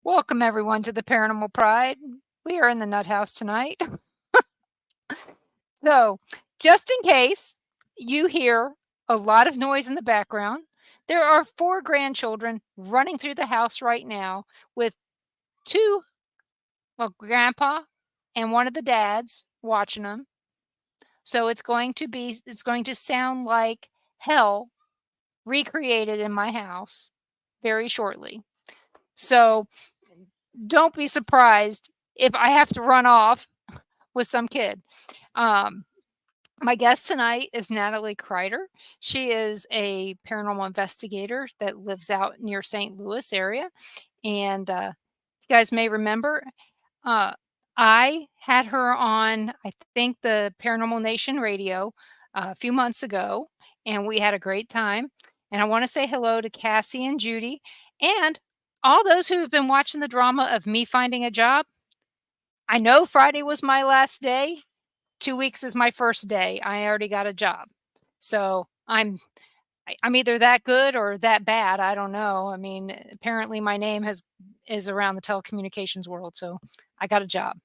Welcome, everyone, to the Paranormal Pride. We are in the Nut House tonight. So, just in case you hear a lot of noise in the background, there are four grandchildren running through the house right now with two, well, grandpa and one of the dads watching them. So it's going to sound like hell recreated in my house very shortly. So don't be surprised if I have to run off with some kid. Um, my guest tonight is Natalie Kreider. She is a paranormal investigator that lives out near St. Louis area. And you guys may remember, uh, I had her on, I think, the Paranormal Nation radio a few months ago, and we had a great time. And I want to say hello to Cassie and Judy and all those who have been watching the drama of me finding a job. I know Friday was my last day. 2 weeks is my first day. I already got a job. So I'm either that good or that bad. I don't know. I mean, apparently my name is around the telecommunications world, so I got a job.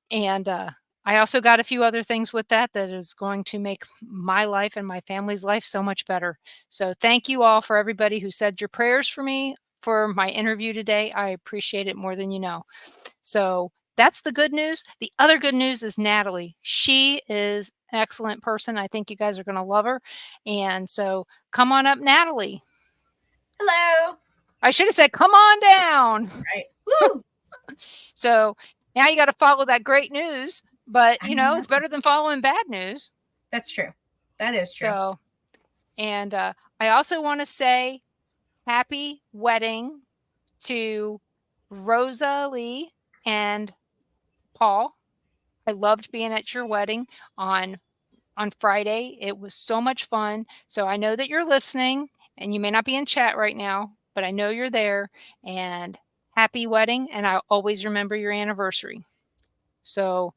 And I also got a few other things with that is going to make my life and my family's life so much better. So thank you all for everybody who said your prayers for me for my interview today. I appreciate it more than you know. So that's the good news. The other good news is Natalie. She is an excellent person. I think you guys are going to love her. And so come on up, Natalie. Hello. I should have said, come on down. Right. Woo! So now you got to follow that great news, but it's better than following bad news. That's true. That is true. So, and I also want to say happy wedding to Rosalie and Paul. I loved being at your wedding on Friday. It was so much fun. So I know that you're listening and you may not be in chat right now, but I know you're there, and happy wedding, and I'll always remember your anniversary. So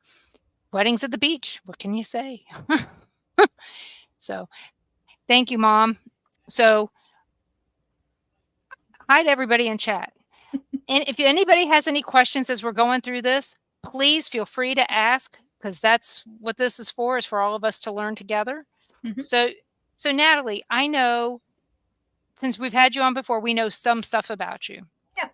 weddings at the beach, what can you say? So thank you, Mom. So hi to everybody in chat. And if anybody has any questions as we're going through this, please feel free to ask, because that's what this is for all of us to learn together. Mhm. So Natalie, I know since we've had you on before, we know some stuff about you. Yeah.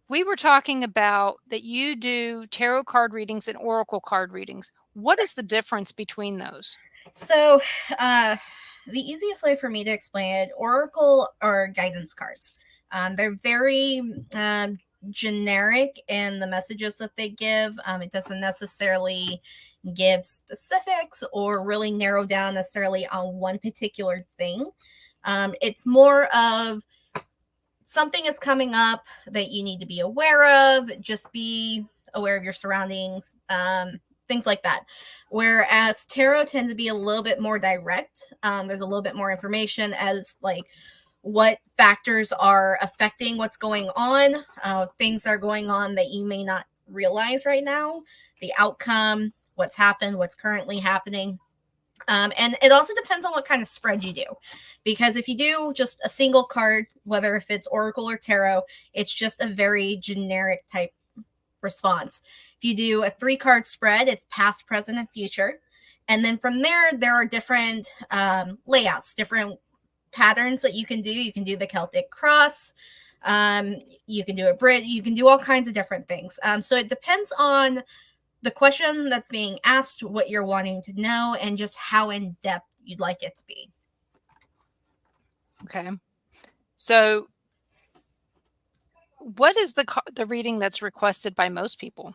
We were talking about that you do tarot card readings and oracle card readings. What is the difference between those? So, the easiest way for me to explain it, oracle are guidance cards. They're very generic in the messages that they give. It doesn't necessarily give specifics or really narrow down necessarily on one particular thing. It's more of something is coming up that you need to be aware of. Just be aware of your surroundings, things like that. Whereas tarot tends to be a little bit more direct. There's a little bit more information as like what factors are affecting what's going on, things are going on that you may not realize right now, the outcome, what's happened, what's currently happening. And it also depends on what kind of spread you do. Because if you do just a single card, whether if it's Oracle or Tarot, it's just a very generic type response. If you do a 3-card spread, it's past, present, and future. And then from there are different layouts, different patterns that you can do. You can do the Celtic cross. You can do a Brit. You can do all kinds of different things. So it depends on the question that's being asked, what you're wanting to know, and just how in depth you'd like it to be. Okay. So what is the reading that's requested by most people?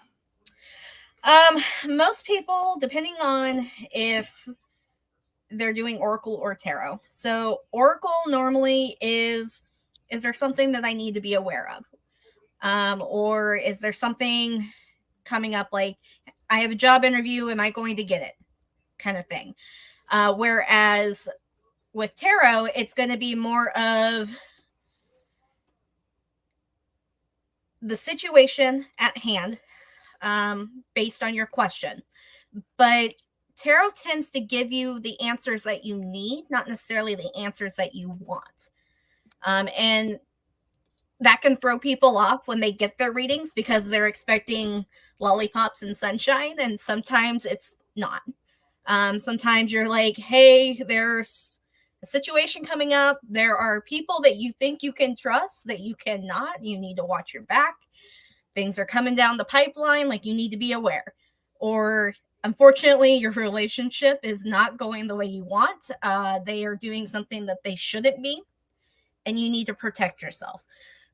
Most people, depending on if they're doing Oracle or Tarot. So Oracle normally is there something that I need to be aware of? Or is there something coming up like I have a job interview, am I going to get it? Kind of thing. Whereas with tarot, it's going to be more of the situation at hand, based on your question. But tarot tends to give you the answers that you need, not necessarily the answers that you want. And that can throw people off when they get their readings because they're expecting lollipops and sunshine, and sometimes it's not. Sometimes you're like, hey, there's a situation coming up. There are people that you think you can trust that you cannot. You need to watch your back. Things are coming down the pipeline, like you need to be aware. Or unfortunately, your relationship is not going the way you want. They are doing something that they shouldn't be, and you need to protect yourself.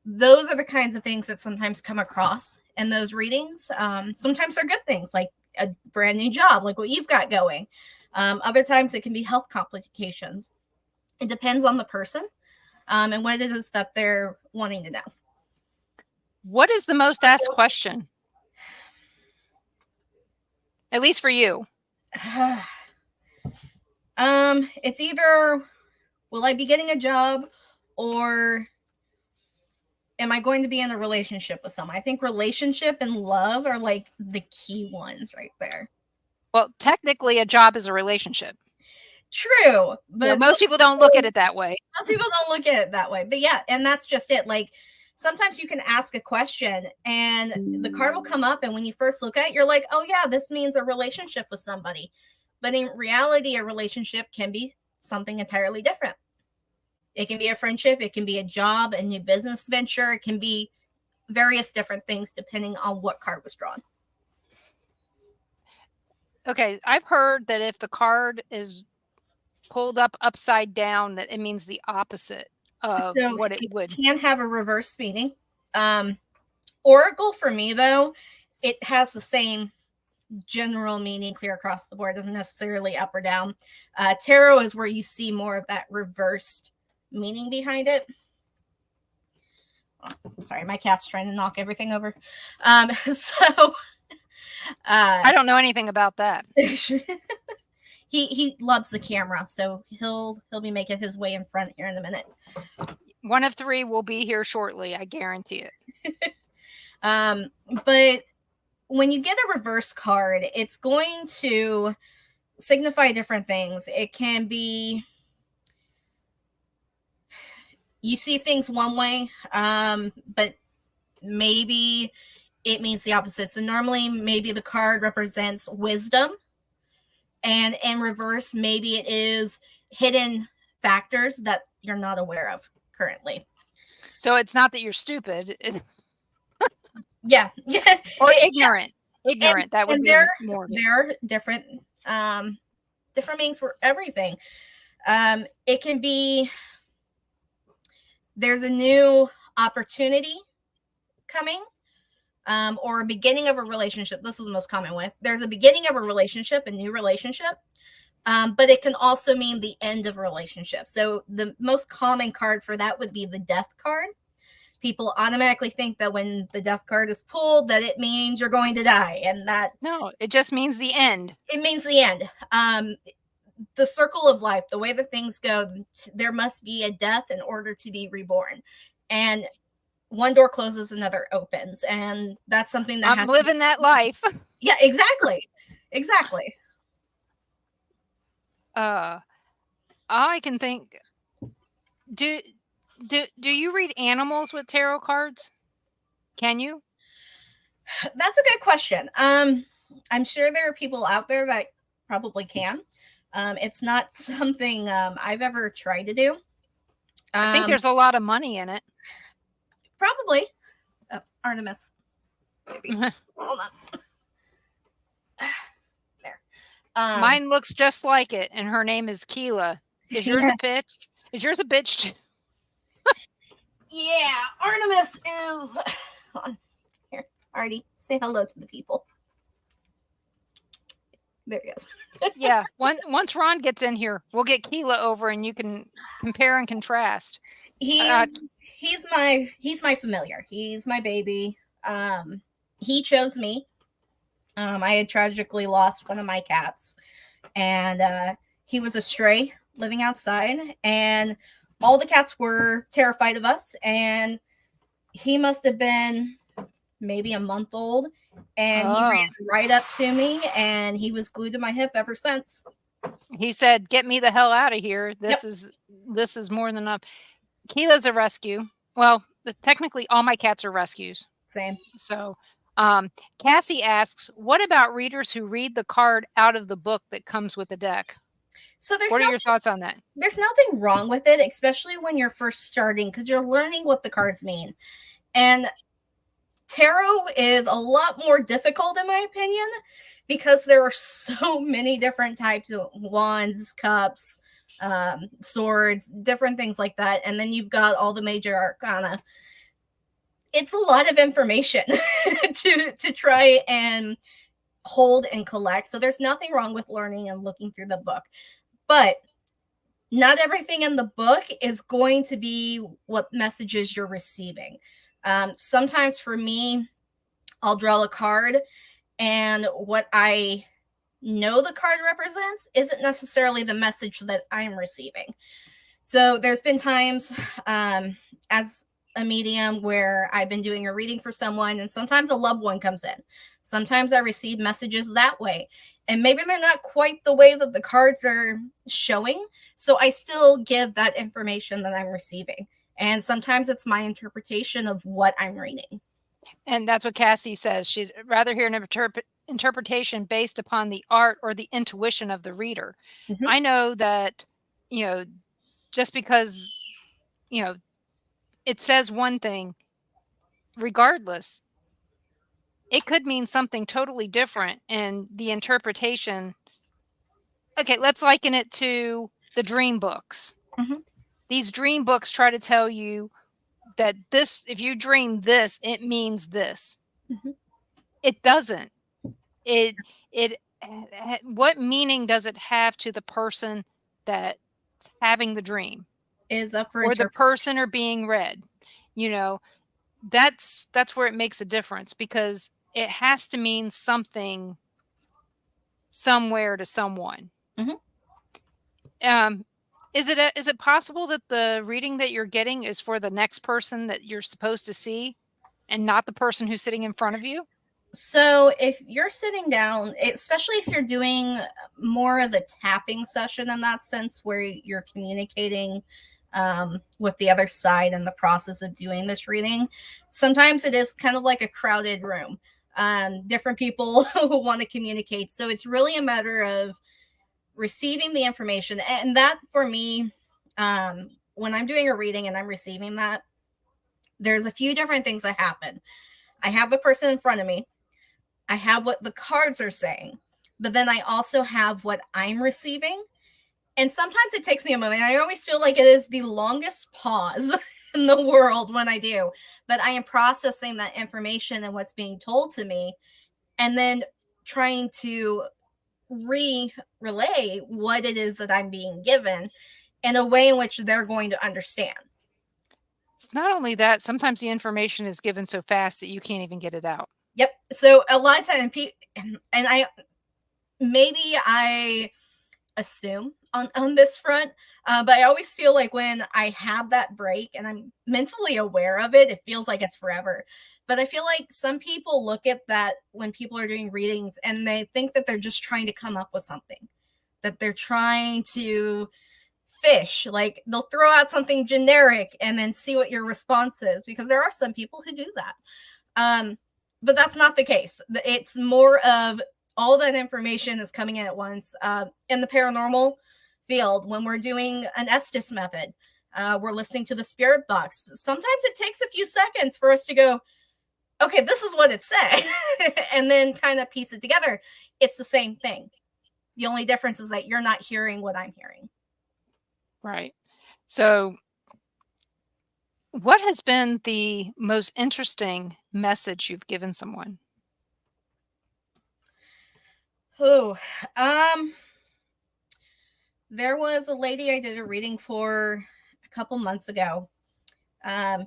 Those are the kinds of things that sometimes come across in those readings. Sometimes they're good things, like a brand new job, like what you've got going. Other times it can be health complications. It depends on the person and what it is that they're wanting to know. What is the most asked question? At least for you. It's either will I be getting a job or am I going to be in a relationship with someone? I think relationship and love are like the key ones right there. Well, technically, a job is a relationship. True, but most people don't look at it that way. Most people don't look at it that way. But yeah, and that's just it. Like sometimes you can ask a question and the card will come up, and when you first look at it, you're like, oh yeah, this means a relationship with somebody. But in reality, a relationship can be something entirely different. It can be a friendship, it can be a job, a new business venture, it can be various different things depending on what card was drawn. Okay, I've heard that if the card is pulled up upside down, that it means the opposite of So what it it would. can have a reverse meaning. Oracle for me though, it has the same general meaning clear across the board. It doesn't necessarily up or down. Tarot is where you see more of that reversed meaning behind it. Oh, sorry, my cat's trying to knock everything over. So I don't know anything about that. he loves the camera, so he'll be making his way in front here in a minute. One of three will be here shortly, I guarantee it. But when you get a reverse card, it's going to signify different things. It can be you see things one way, but maybe it means the opposite. So normally maybe the card represents wisdom, and in reverse maybe it is hidden factors that you're not aware of currently. So it's not that you're stupid. Yeah. Or ignorant. Yeah. Ignorant. And, that would be more. There are different different meanings for everything. It can be there's a new opportunity coming, or a beginning of a relationship. This is the most common way. There's a beginning of a relationship, a new relationship, but it can also mean the end of a relationship. So the most common card for that would be the death card. People automatically think that when the death card is pulled, that it means you're going to die, and that no, it just means the end. It means the end. The circle of life, the way that things go, there must be a death in order to be reborn, and one door closes, another opens, and that's something that I'm living that life. Yeah, exactly. I can think. Do you read animals with tarot cards? Can you? That's a good question. I'm sure there are people out there that probably can. It's not something I've ever tried to do. I think there's a lot of money in it. Probably. Oh, Artemis. Maybe. Hold on. There. Mine looks just like it, and her name is Keela. Is yours a bitch? Is yours a bitch too? Yeah, Artemis is. Hold on. Here, Artie, say hello to the people. There he is. Yeah, once Ron gets in here, we'll get Keela over, and you can compare and contrast. He's my familiar. He's my baby. He chose me. I had tragically lost one of my cats, and he was a stray living outside, and all the cats were terrified of us, and he must have been maybe a month old, and he ran right up to me, and he was glued to my hip ever since. He said, "Get me the hell out of here. This is more than enough." Keela's a rescue. Well, technically all my cats are rescues. Same. So, um, Cassie asks, "What about readers who read the card out of the book that comes with the deck?" So What are your thoughts on that? there's nothing wrong with it, especially when you're first starting, because you're learning what the cards mean. And tarot is a lot more difficult, in my opinion, because there are so many different types of wands, cups, swords, different things like that. And then you've got all the major arcana. It's a lot of information to try and hold and collect. So there's nothing wrong with learning and looking through the book. But not everything in the book is going to be what messages you're receiving. Sometimes for me, I'll draw a card, and what I know the card represents isn't necessarily the message that I'm receiving. So there's been times as a medium where I've been doing a reading for someone, and sometimes a loved one comes in. Sometimes I receive messages that way. And maybe they're not quite the way that the cards are showing. So I still give that information that I'm receiving. And sometimes it's my interpretation of what I'm reading. And that's what Cassie says. She'd rather hear an interpretation based upon the art or the intuition of the reader. Mm-hmm. I know that, you know, just because, you know, it says one thing, regardless, it could mean something totally different. And the interpretation, okay, let's liken it to the dream books. Mm-hmm. These dream books try to tell you that this, if you dream this, it means this. Mm-hmm. It doesn't. It it what meaning does it have to the person that's having the dream Is up for or the interpretation. person or being read? You know, that's where it makes a difference because it has to mean something somewhere to someone. Mm-hmm. Um, is it possible that the reading that you're getting is for the next person that you're supposed to see and not the person who's sitting in front of you? So if you're sitting down, especially if you're doing more of a tapping session in that sense, where you're communicating with the other side in the process of doing this reading, sometimes it is kind of like a crowded room. Different people who want to communicate. So it's really a matter of receiving the information. And that for me, when I'm doing a reading and I'm receiving that, there's a few different things that happen. I have the person in front of me. I have what the cards are saying, but then I also have what I'm receiving. And sometimes it takes me a moment. I always feel like it is the longest pause in the world when I do, but I am processing that information and what's being told to me, and then trying to relay what it is that I'm being given in a way in which they're going to understand. It's not only that, sometimes the information is given so fast that you can't even get it out. Yep. So a lot of time, and I assume on this front, but I always feel like when I have that break and I'm mentally aware of it, it feels like it's forever. But I feel like some people look at that when people are doing readings and they think that they're just trying to come up with something, that they're trying to fish. Like they'll throw out something generic and then see what your response is, because there are some people who do that. But that's not the case. It's more of all that information is coming in at once. In the paranormal field, when we're doing an Estes method, we're listening to the spirit box. Sometimes it takes a few seconds for us to go, okay, this is what it said, and then kind of piece it together. It's the same thing. The only difference is that you're not hearing what I'm hearing. Right. So, what has been the most interesting message you've given someone? Oh, there was a lady I did a reading for a couple months ago. Um,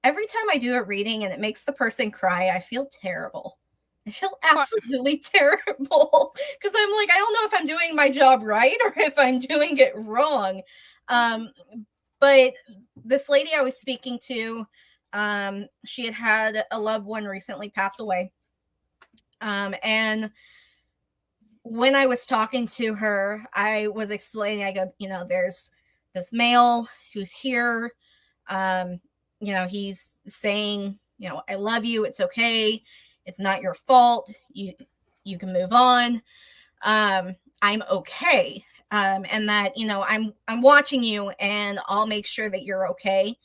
every time I do a reading and it makes the person cry, I feel terrible. I feel Well, absolutely terrible because I'm like, I don't know if I'm doing my job right or if I'm doing it wrong. Um, but this lady I was speaking to, she had a loved one recently pass away. And when I was talking to her, I was explaining, I go, there's this male who's here. Um, he's saying, I love you, it's okay, it's not your fault, you can move on, I'm okay, and that I'm watching you, and I'll make sure that you're okay.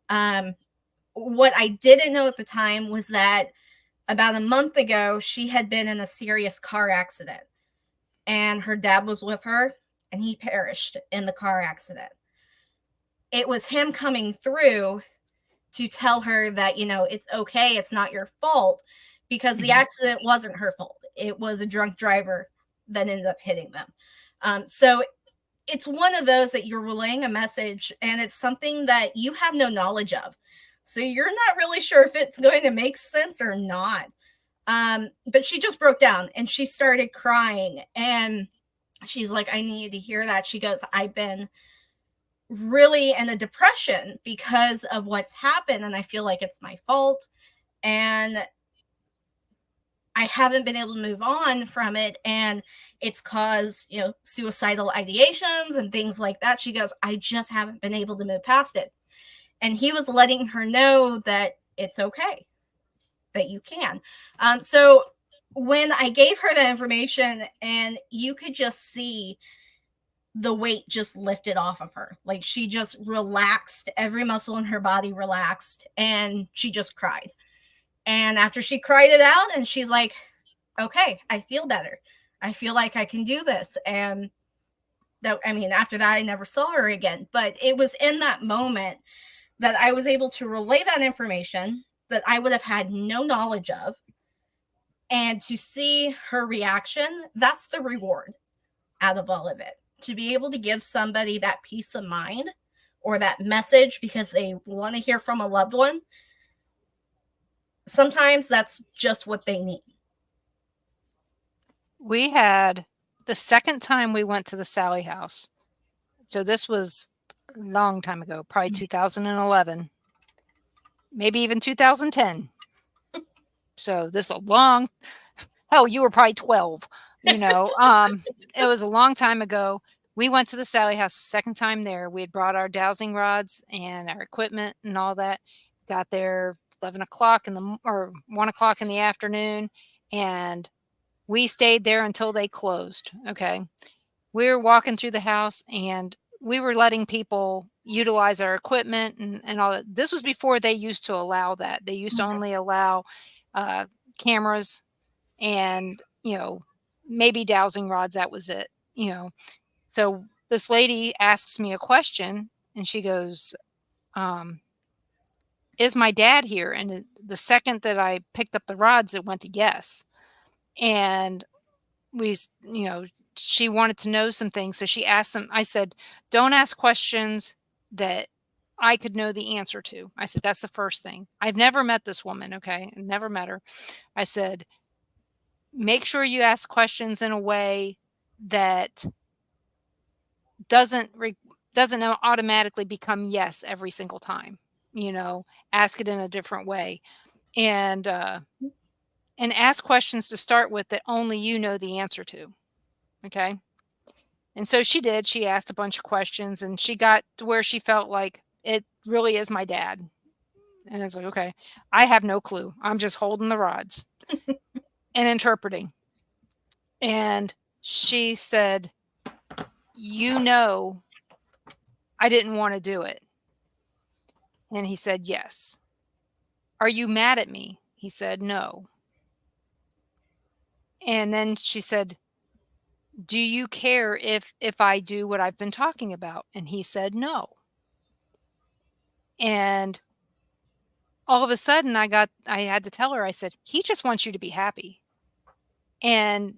um what I didn't know at the time was that about a month ago she had been in a serious car accident, and her dad was with her, and he perished in the car accident. It was him coming through to tell her that, it's okay, it's not your fault, because the Mhm. accident wasn't her fault. It was a drunk driver that ended up hitting them. So it's one of those that you're relaying a message, and it's something that you have no knowledge of. So you're not really sure if it's going to make sense or not. But she just broke down and she started crying, and she's like, I needed to hear that. She goes, I've been really in a depression because of what's happened, and I feel like it's my fault, and I haven't been able to move on from it, and it's caused, suicidal ideations and things like that. She goes, I just haven't been able to move past it. And he was letting her know that it's okay, that you can. So when I gave her that information, and you could just see the weight just lifted off of her. Like, she just relaxed, every muscle in her body relaxed, and she just cried. And after she cried it out, and she's like, okay, I feel better. I feel like I can do this. And that, I mean, after that, I never saw her again. But it was in that moment that I was able to relay that information that I would have had no knowledge of. And to see her reaction, that's the reward out of all of it. To be able to give somebody that peace of mind or that message because they want to hear from a loved one, sometimes that's just what they need. We had the second time we went to the Sally house. So this was a long time ago, probably 2011, maybe even 2010. So this is a long hell, you were probably 12, you know. It was a long time ago. We went to the Sally house the second time there. We had brought our dowsing rods and our equipment and all that. Got there 11 o'clock or 1 o'clock in the afternoon, and we stayed there until they closed. Okay. We were walking through the house, and we were letting people utilize our equipment and all that. This was before they used to allow that. They used to Okay. only allow uh, cameras and, maybe dowsing rods. That was it. So this lady asks me a question, and she goes, um, is my dad here? And the second that I picked up the rods, it went to yes. And we s she wanted to know some things, so she asked them. I said, "Don't ask questions that I could know the answer to." I said, "That's the first thing. I've never met this woman, okay? I've never met her." I said, "Make sure you ask questions in a way that doesn't re doesn't automatically become yes every single time, you know? Ask it in a different way, and, uh, and ask questions to start with that only you know the answer to, okay?" And so she did. She asked a bunch of questions, and she got to where she felt like it really is my dad. And I was like, okay, I have no clue. I'm just holding the rods and interpreting. And she said, you know, I didn't want to do it. And he said, yes. Are you mad at me? He said, no. And then she said, do you care if I do what I've been talking about? And he said, no. And all of a sudden I had to tell her, I said, "He just wants you to be happy." And,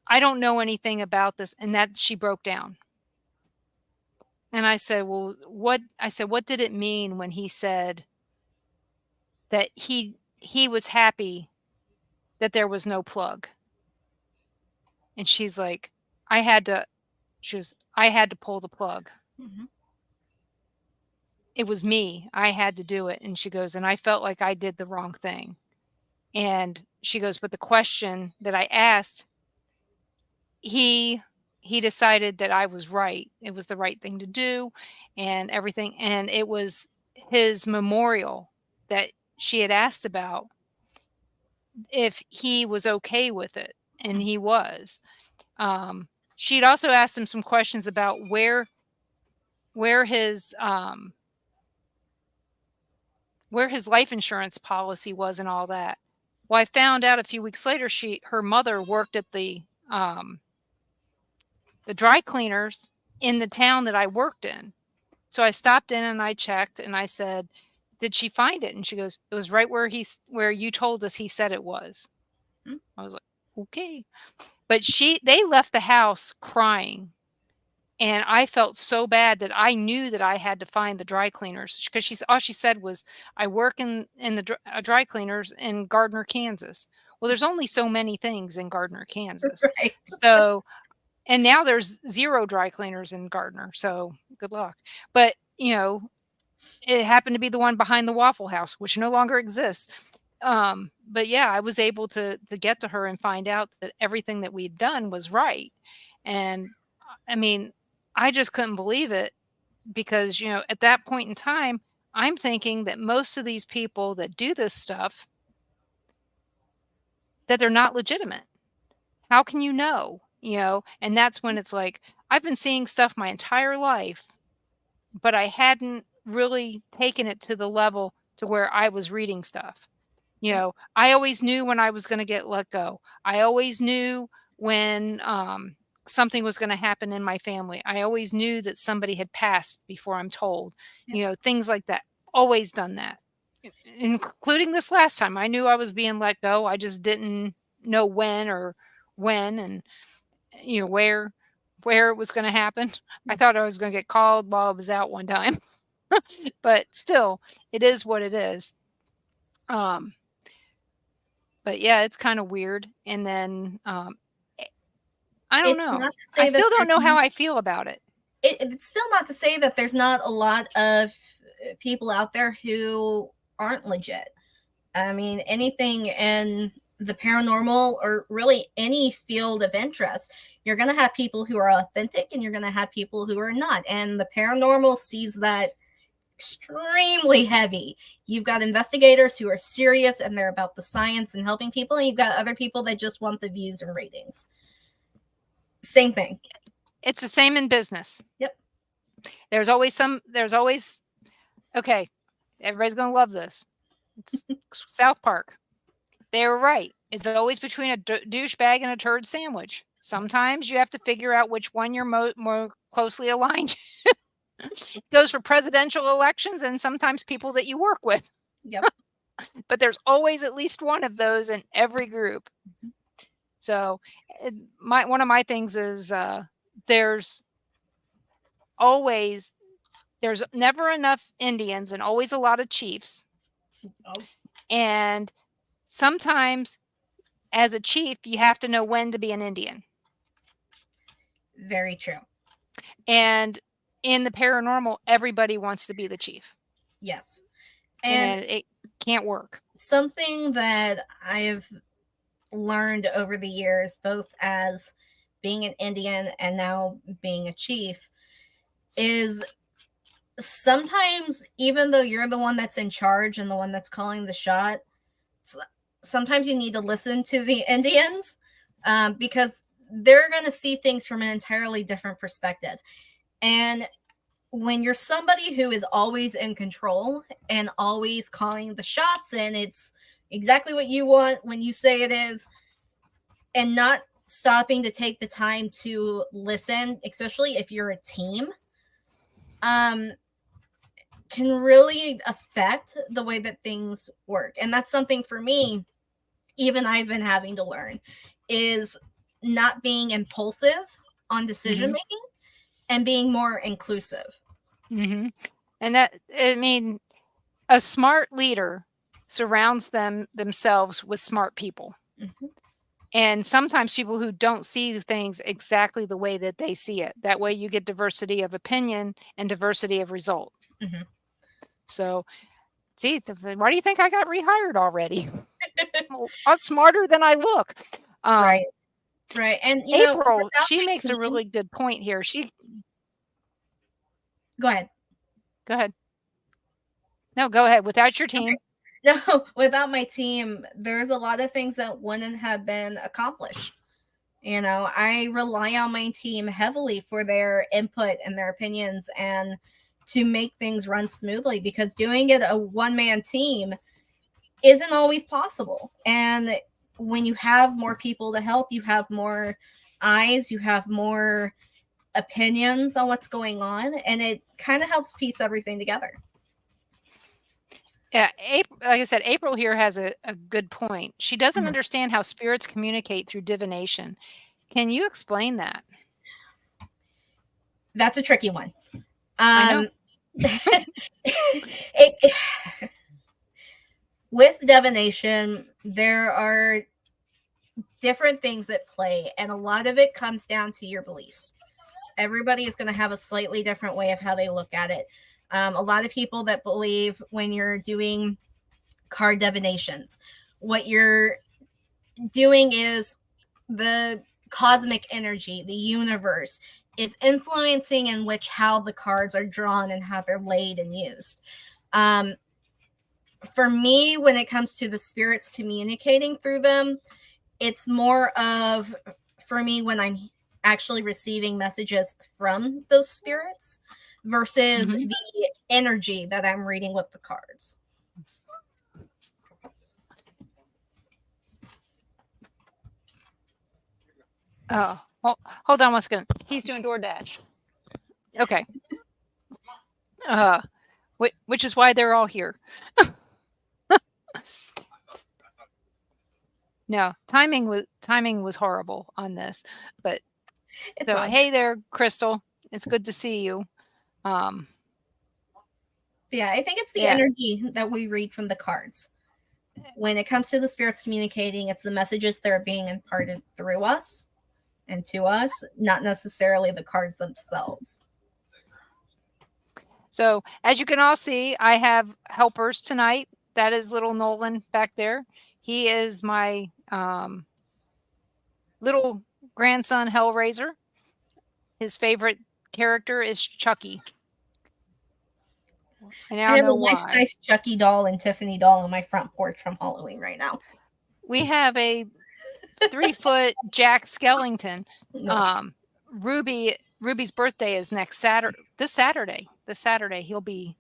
I don't know anything about this, and that she broke down. And I said, "Well, what did it mean when he said that he was happy that there was no plug?" And she's like, "I had to." "I had to pull the plug. Mhm. It was me. I had to do it." And she goes, "And I felt like I did the wrong thing." And she goes, "But the question that I asked, he he decided that I was right. It was the right thing to do and everything, and it was his memorial that she had asked about, if he was okay with it, and he was. She'd also asked him some questions about where his where his life insurance policy was and all that. Well, I found out a few weeks later her mother worked at the dry cleaners in the town that I worked in. So I stopped in and I checked and I said, "Did she find it?" And she goes, "It was right where you told us he said it was." Mhm. I was like, "Okay." But they left the house crying, and I felt so bad that I knew that I had to find the dry cleaners because all she said was, "I work in the dry cleaners in Gardner, Kansas." Well, there's only so many things in Gardner, Kansas. Right. So and now there's 0 dry cleaners in Gardner, so good luck. But, it happened to be the one behind the Waffle House, which no longer exists. But yeah, I was able to get to her and find out that everything that we'd done was right. And I mean, I just couldn't believe it because, at that point in time, I'm thinking that most of these people that do this stuff, that they're not legitimate. How can you know? And that's when it's like, I've been seeing stuff my entire life, but I hadn't really taken it to the level to where I was reading stuff. I always knew when I was going to get let go. I always knew when something was going to happen in my family. I always knew that somebody had passed before I'm told, Yep. things like that. Always done that, including this last time. I knew I was being let go. I just didn't know when and where it was going to happen. I thought I was going to get called while I was out one time, but still, it is what it is. Um, but yeah, it's kind of weird. And then eh, I don't It's know. not to I say that still don't there's know how not, I feel about it. it's still not to say that there's not a lot of people out there who aren't legit. I mean, anything in the paranormal or really any field of interest, you're going to have people who are authentic and you're going to have people who are not. And the paranormal sees that extremely heavy. You've got investigators who are serious and they're about the science and helping people, and you've got other people that just want the views and ratings. Same thing. It's the same in business. Yep. There's always, okay, everybody's going to love this. It's South Park. They were right. It's always between a douchebag and a turd sandwich. Sometimes you have to figure out which one you're more closely aligned. It goes for presidential elections and sometimes people that you work with. Yep. But there's always at least one of those in every group. So, one of my things is there's always there's never enough Indians and always a lot of chiefs. Oh, And sometimes as a chief, you have to know when to be an Indian. very true. And in the paranormal, everybody wants to be the chief. Yes. And And it can't work. something that I've learned over the years, both as being an Indian and now being a chief, is sometimes, even though you're the one that's in charge and the one that's calling the shot, sometimes you need to listen to the Indians because they're going to see things from an entirely different perspective. And when you're somebody who is always in control and always calling the shots, and it's exactly what you want when you say it is, and not stopping to take the time to listen, especially if you're a team, um, can really affect the way that things work. And that's something for me, even I've been having to learn, is not being impulsive on decision Hmm. making and being more inclusive. Hmm. And that, I mean, a smart leader surrounds themselves with smart people. Mhm. And sometimes people who don't see things exactly the way that they see it. That way you get diversity of opinion and diversity of result. Mhm. So, see, why do you think I got rehired already? I'm smarter than I look. Right, Um, right. And April, without she my makes a team, really good point here. go ahead. Go ahead. No, go ahead. Without your Okay. team. No, without my team, there's a lot of things that wouldn't have been accomplished. I rely on my team heavily for their input and their opinions and to make things run smoothly, because doing it a one man team isn't always possible. And when you have more people to help, you have more eyes, you have more opinions on what's going on, and it kind of helps piece everything together. Yeah, like I said, April here has a good point. She doesn't Mhm. understand how spirits communicate through divination. Can you explain that? That's a tricky one. I know. Um, it, with divination, there are different things at play, and a lot of it comes down to your beliefs. Everybody is going to have a slightly different way of how they look at it. A lot of people that believe when you're doing card divinations, what you're doing is the cosmic energy, the universe is influencing in which how the cards are drawn and how they're laid and used. Um, for me, when it comes to the spirits communicating through them, it's more of, for me, when I'm actually receiving messages from those spirits versus Mhm. the energy that I'm reading with the cards. Oh, hold on one second. He's doing DoorDash. Okay. Uh, which is why they're all here. No, timing was horrible on this, but It's so fine. hey there, Crystal. It's good to see you. Um, Yeah, I think it's the yeah. energy that we read from the cards. When it comes to the spirits communicating, it's the messages that are being imparted through us and to us, not necessarily the cards themselves. So as you can all see, I have helpers tonight. That is little Nolan back there. He is my little grandson Hellraiser. His favorite character is Chucky. I I now have a know life why. size Chucky doll and Tiffany doll on my front porch from Halloween right now. We have a 3-foot Jack Skellington. No. Um, Ruby's birthday is next Saturday. This Saturday he'll be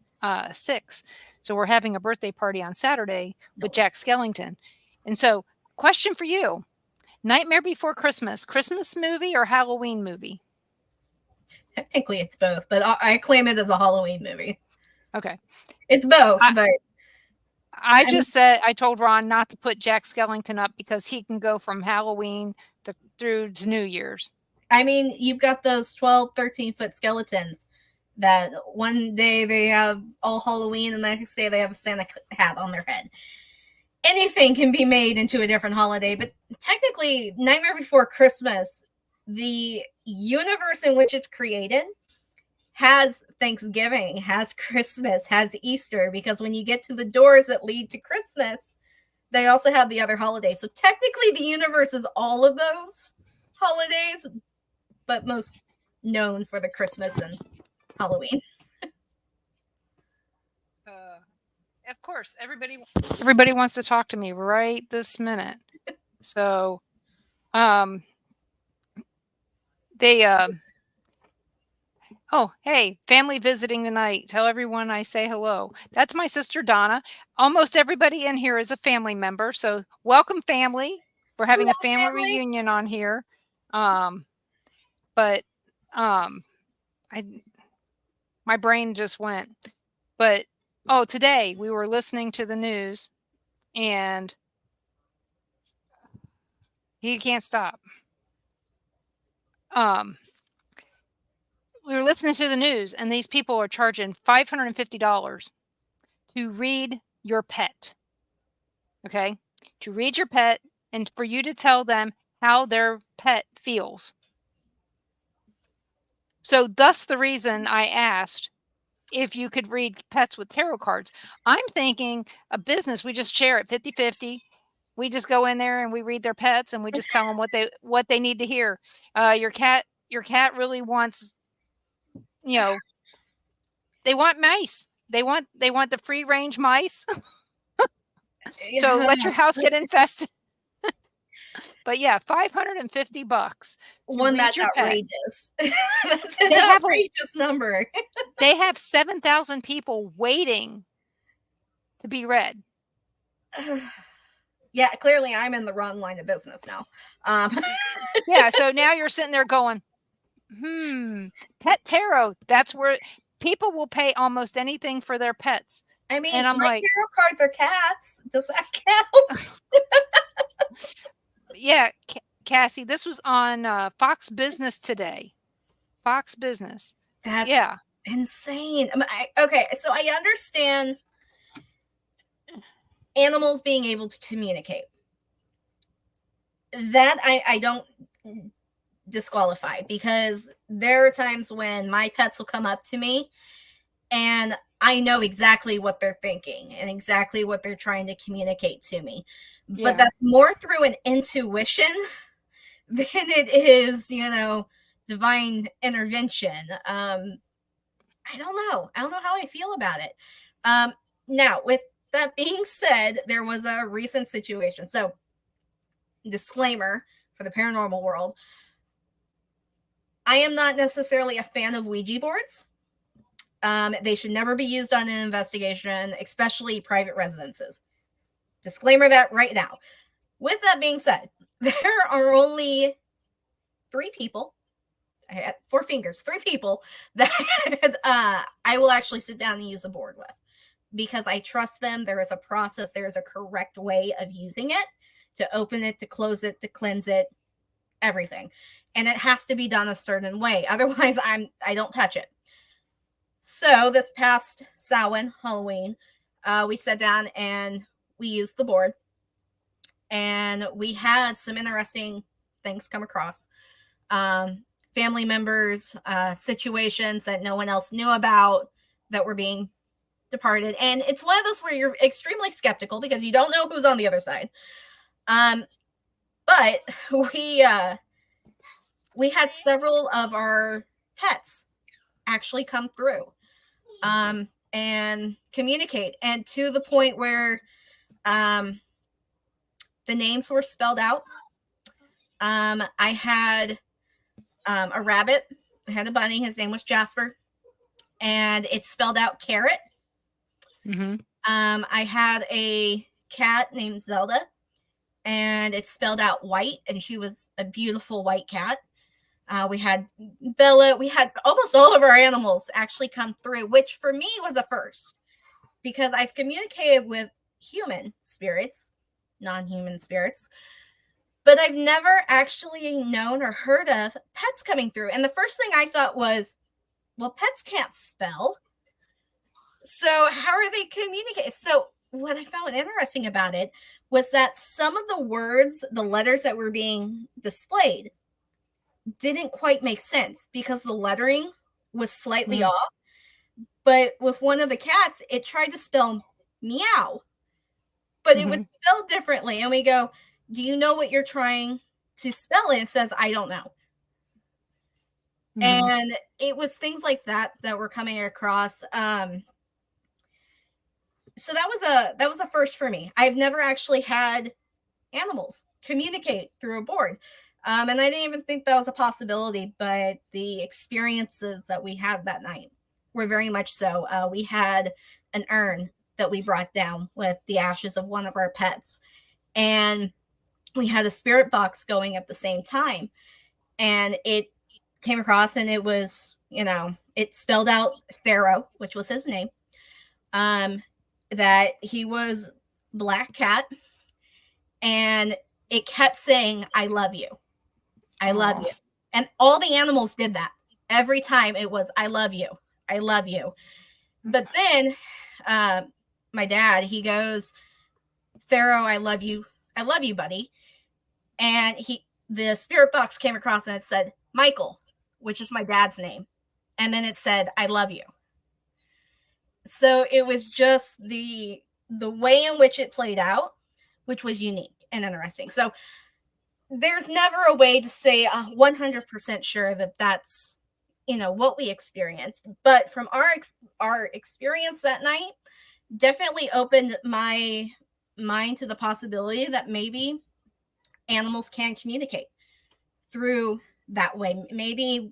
6. So we're having a birthday party on Saturday with No. Jack Skellington. And so, question for you: Nightmare Before Christmas movie or Halloween movie? Technically, it's both, but I claim it as a Halloween movie. Okay. It's both, I but I I'm, just said I told Ron not to put Jack Skellington up because he can go from Halloween through to New Year's. I mean, you've got those 12, 13-foot skeletons that one day they have all Halloween and the next day they have a Santa hat on their head. Anything can be made into a different holiday, but technically, Nightmare Before Christmas, the universe in which it's created, has Thanksgiving, has Christmas, has Easter, because when you get to the doors that lead to Christmas, they also have the other holidays. So technically, the universe is all of those holidays, but most known for the Christmas and Halloween. Uh, of course, everybody wants to talk to me right this minute. So, um, they oh, hey, family visiting tonight. Tell everyone I say hello. That's my sister Donna. Almost everybody in here is a family member. So, welcome family. We're having Hello, a family family. reunion on here. Um, but um I my brain just went. But oh, today we were listening to the news and he can't stop. Um we were listening to the news and these people are charging $550 to read your pet. Okay? To read your pet and for you to tell them how their pet feels. So thus the reason I asked if you could read pets with tarot cards. I'm thinking a business, we just share it 50-50. We just go in there and we read their pets and we just tell them what they need to hear. Your cat really wants, you know, they want mice. they want the free range mice. So Yeah. let your house get infested. But yeah, $550 to One, read that's your pet. outrageous. That's an They have a outrageous number. they have 7,000 people waiting to be read. Yeah, clearly I'm in the wrong line of business now. Um, Yeah, so now you're sitting there going, pet tarot. That's where people will pay almost anything for their pets. I mean, And I'm my like, tarot cards are cats. Does that count? yeah, Cassie, this was on Fox Business today. Fox Business. That's Yeah, insane. Okay, so I understand animals being able to communicate. That I don't disqualify, because there are times when my pets will come up to me and I know exactly what they're thinking and exactly what they're trying to communicate to me. But yeah, that's more through an intuition than it is, divine intervention. I don't know. I don't know how I feel about it. Um, Now, with that being said, there was a recent situation. So, disclaimer for the paranormal world, I am not necessarily a fan of Ouija boards. They should never be used on an investigation, especially private residences. Disclaimer that right now. With that being said, there are only 3 people. I had 4 fingers, 3 people that I will actually sit down and use a board with, because I trust them. There is a process, there is a correct way of using it, to open it, to close it, to cleanse it, everything. And it has to be done a certain way. Otherwise, I don't touch it. So this past Samhain, Halloween, we sat down and we used the board, and we had some interesting things come across. Family members, situations that no one else knew about, that were being departed. And it's one of those where you're extremely skeptical because you don't know who's on the other side. But we had several of our pets actually come through, and communicate, and to the point where um, the names were spelled out. I had a rabbit. I had a bunny. His name was Jasper, and it's spelled out carrot. mm-hmm. I had a cat named Zelda, and it's spelled out white, and she was a beautiful white cat. We had Bella. We had almost all of our animals actually come through, which for me was a first, because I've communicated with human spirits, non-human spirits, but I've never actually known or heard of pets coming through. And the first thing I thought was, well, pets can't spell. So how are they communicating? So what I found interesting about it was that some of the words, the letters that were being displayed, didn't quite make sense because the lettering was slightly Mm-hmm. off. But with one of the cats, it tried to spell meow, but it was Mm-hmm. spelled differently. And we go, do you know what you're trying to spell? And it says, I don't know. Mm-hmm. And it was things like that that were coming across. So that was a first for me. I've never actually had animals communicate through a board. And I didn't even think that was a possibility, but the experiences that we had that night were very much so. We had an urn that we brought down with the ashes of one of our pets, and we had a spirit box going at the same time. And it came across, and it was, it spelled out Pharaoh, which was his name, um, that he was black cat, and it kept saying, I love you. I love Oh. you. And all the animals did that. Every time it was, I love you. I love you. But then uh, my dad, he goes, Pharaoh, I love you. I love you, buddy. And the spirit box came across and it said, Michael, which is my dad's name. And then it said, I love you. So it was just the way in which it played out, which was unique and interesting. So there's never a way to say 100% sure that that's what we experienced. But from our experience that night, definitely opened my mind to the possibility that maybe animals can communicate through that way. Maybe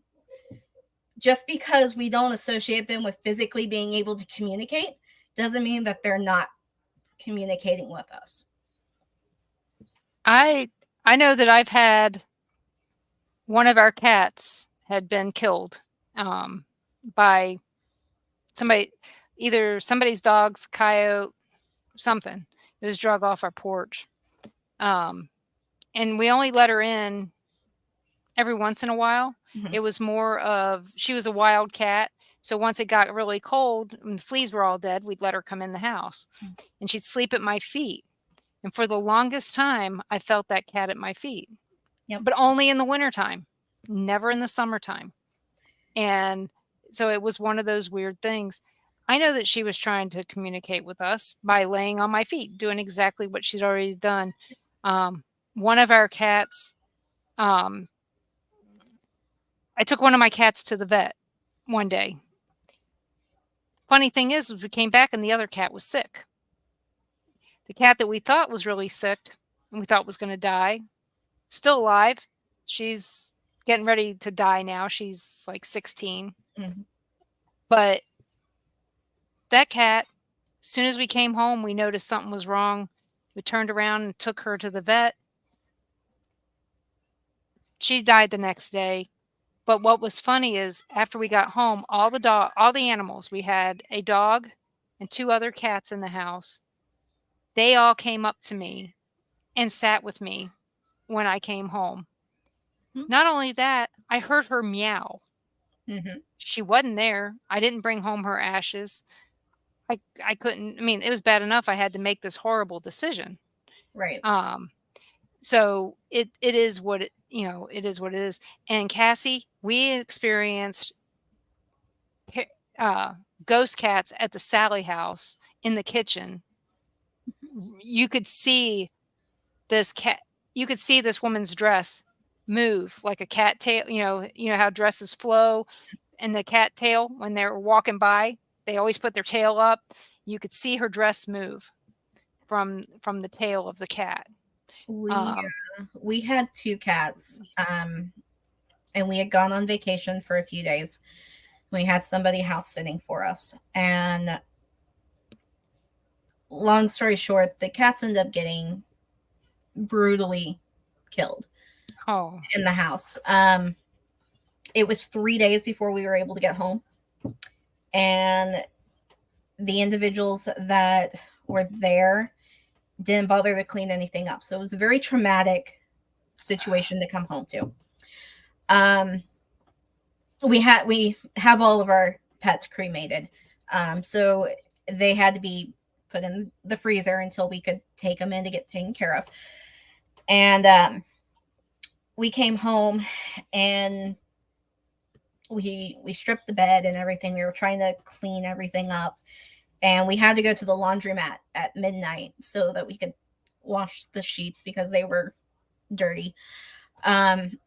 just because we don't associate them with physically being able to communicate doesn't mean that they're not communicating with us. I I know that I've had one of our cats had been killed, by somebody, either somebody's dog's coyote, something. It was drug off our porch. Um, and we only let her in every once in a while. Mhm. It was more of she was a wild cat, so once it got really cold and the fleas were all dead, we'd let her come in the house, and she'd sleep at my feet. And for the longest time, I felt that cat at my feet, Yep. but only in the wintertime, never in the summertime. And so it was one of those weird things. I know that she was trying to communicate with us by laying on my feet, doing exactly what she'd already done. Um, one of our cats, um, I took one of my cats to the vet one day. Funny thing is we came back and the other cat was sick. The cat that we thought was really sick and we thought was going to die, still alive. She's getting ready to die now. She's like 16. Mhm. But that cat, as soon as we came home, we noticed something was wrong. We turned around and took her to the vet. She died the next day. But what was funny is after we got home, all the animals, we had a dog and two other cats in the house. They all came up to me and sat with me when I came home. Not only that, I heard her meow. Mhm. She wasn't there. I didn't bring home her ashes. I couldn't, I mean, it was bad enough I had to make this horrible decision. Right. Um, so it is what it is what it is. And Cassie, we experienced ca- uh, ghost cats at the Sally house in the kitchen. You could see this cat. You could see this woman's dress move like a cat tail. You know how dresses flow, and the cat tail when they're walking by, they always put their tail up. You could see her dress move from the tail of the cat. We Um, we had two cats, and we had gone on vacation for a few days. We had somebody house sitting for us, and long story short, the cats ended up getting brutally killed oh, in the house. It was 3 days before we were able to get home, and the individuals that were there didn't bother to clean anything up. So it was a very traumatic situation to come home to. Um, we have all of our pets cremated, so they had to be put in the freezer until we could take them in to get taken care of. And we came home and we stripped the bed and everything. We were trying to clean everything up, and we had to go to the laundromat at midnight so that we could wash the sheets because they were dirty. Um,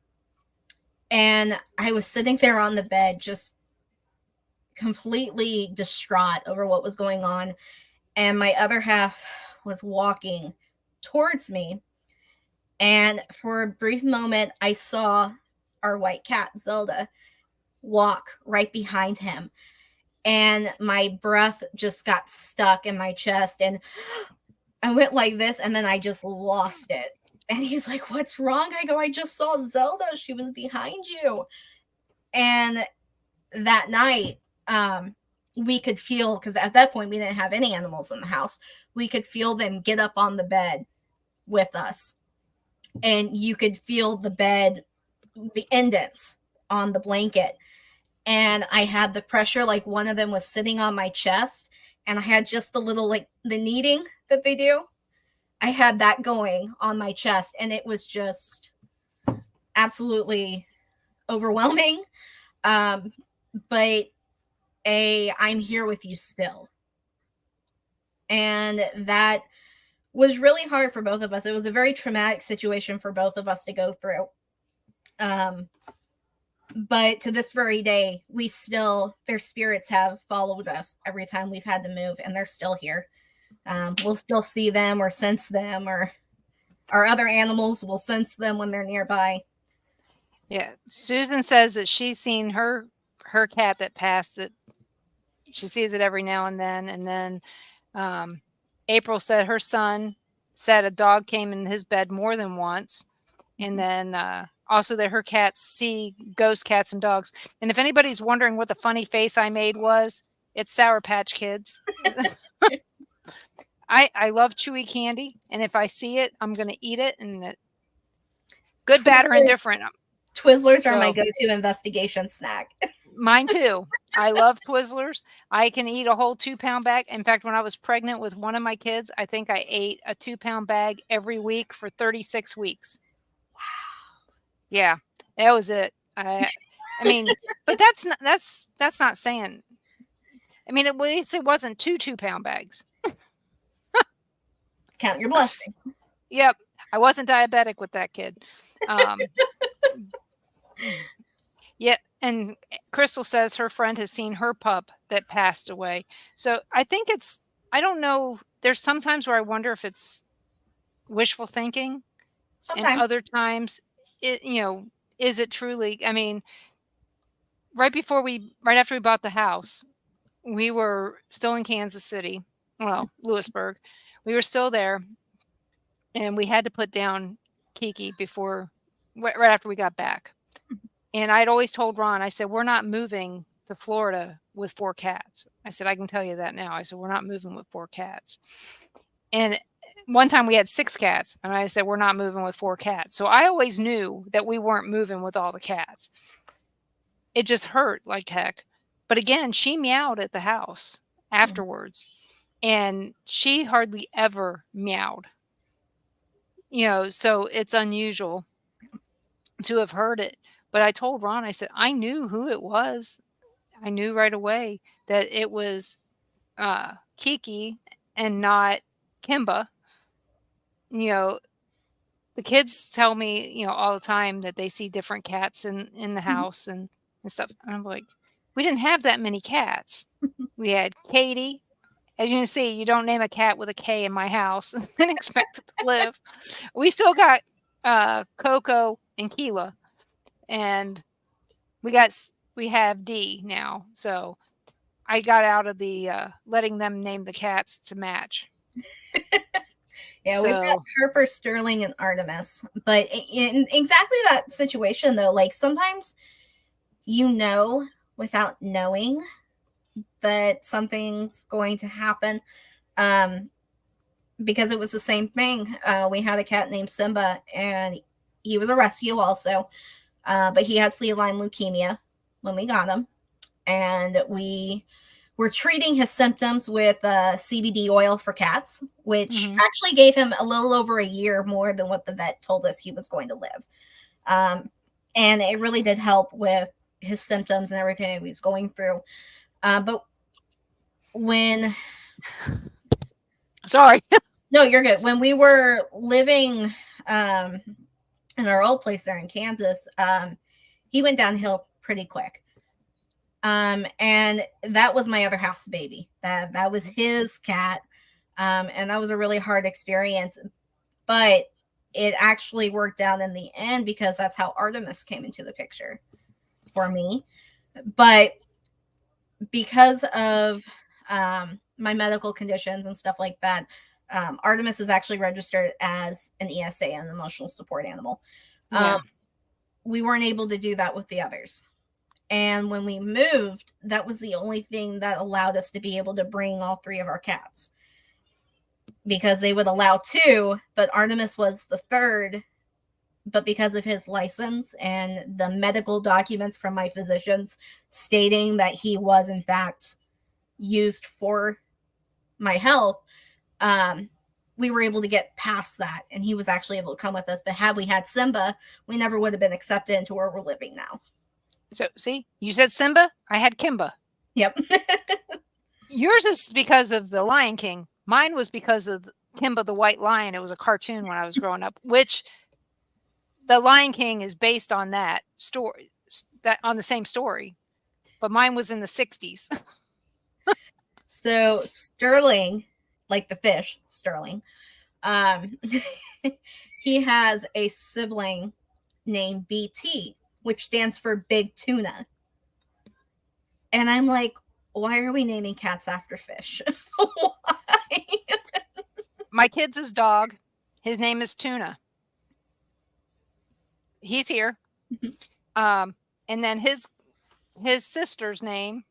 and I was sitting there on the bed, just completely distraught over what was going on. And my other half was walking towards me. And for a brief moment, I saw our white cat, Zelda, walk right behind him. And my breath just got stuck in my chest. And I went like this, and then I just lost it. And he's like, "What's wrong?" I go, "I just saw Zelda. She was behind you." And that night, we could feel, because at that point we didn't have any animals in the house, we could feel them get up on the bed with us. And you could feel the bed, the indents on the blanket. And I had the pressure, like one of them was sitting on my chest, and I had just the little, like the kneading that they do. I had that going on my chest, and it was just absolutely overwhelming. Um, but I'm here with you still. And that was really hard for both of us. It was a very traumatic situation for both of us to go through. Um, But to this very day, we still, their spirits have followed us every time we've had to move, and they're still here. We'll still see them or sense them, or our other animals will sense them when they're nearby. Yeah, Susan says that she's seen her cat that passed it. She sees it every now and then April said her son said a dog came in his bed more than once, and then also that her cats see ghost cats and dogs. And if anybody's wondering what the funny face I made was, it's Sour Patch Kids. I love chewy candy, and if I see it, I'm gonna eat it, and good, bad, or Twizzlers, indifferent. Twizzlers are my So go-to investigation snack. mine too. I love Twizzlers. I can eat a whole 2-pound bag. In fact, when I was pregnant with one of my kids, I think I ate a 2-pound bag every week for 36 weeks. Yeah, that was it. I mean, but that's not saying. I mean, at least it wasn't 2 2-pound bags. Count your blessings. Yep, I wasn't diabetic with that kid. Yeah, and Crystal says her friend has seen her pup that passed away. So I think it's, I don't know. There's sometimes where I wonder if it's wishful thinking, and Sometimes. other times, is it truly? I mean, right after we bought the house, we were still in Kansas City, well, Lewisburg. We were still there, and we had to put down Kiki right after we got back. And I'd always told Ron, I said, we're not moving to Florida with 4 cats. I said, I can tell you that now. I said, we're not moving with 4 cats. And one time we had 6 cats, and I said, we're not moving with 4 cats. So I always knew that we weren't moving with all the cats. It just hurt like heck. But again, she meowed at the house afterwards, and she hardly ever meowed. So it's unusual to have heard it. But I told Ron, I said, I knew who it was. I knew right away that it was Kiki and not Kimba. You know, the kids tell me, all the time that they see different cats in the house and stuff. And I'm like, we didn't have that many cats. We had Katie. As you can see, you don't name a cat with a K in my house and expect it to live. We still got Coco and Keela, and we have D now. So I got out of the letting them name the cats to match. Yeah, we've got So Harper, Sterling, and Artemis. But in exactly that situation, though, like sometimes you know without knowing that something's going to happen. Because it was the same thing. We had a cat named Simba, and he was a rescue also, but he had feline leukemia when we got him, and we were treating his symptoms with CBD oil for cats, which actually gave him a little over a year more than what the vet told us he was going to live. And it really did help with his symptoms and everything he was going through. But when sorry. No, you're good. When we were living in our old place there in Kansas, he went downhill pretty quick. And that was my other house baby. That was his cat. And that was a really hard experience. But it actually worked out in the end because that's how Artemis came into the picture for me. But because of my medical conditions and stuff like that, Artemis is actually registered as an ESA, an emotional support animal. Yeah. We weren't able to do that with the others. And when we moved, that was the only thing that allowed us to be able to bring all 3 of our cats, because they would allow 2, but Artemis was the 3rd. But because of his license and the medical documents from my physicians stating that he was in fact used for my health, we were able to get past that, and he was actually able to come with us. But had we had Simba, we never would have been accepted into where we're living now. So see, you said Simba, I had Kimba. Yep. Yours is because of the Lion King. Mine was because of Kimba the White Lion. It was a cartoon when I was growing up, which the Lion King is based on that story. that on the same story, but mine was in the 60s. So Sterling, like the fish, Sterling, um, he has a sibling named BT, which stands for Big Tuna. And I'm like, why are we naming cats after fish? Why? My kid's dog, his name is Tuna. He's here. Um, and then his sister's name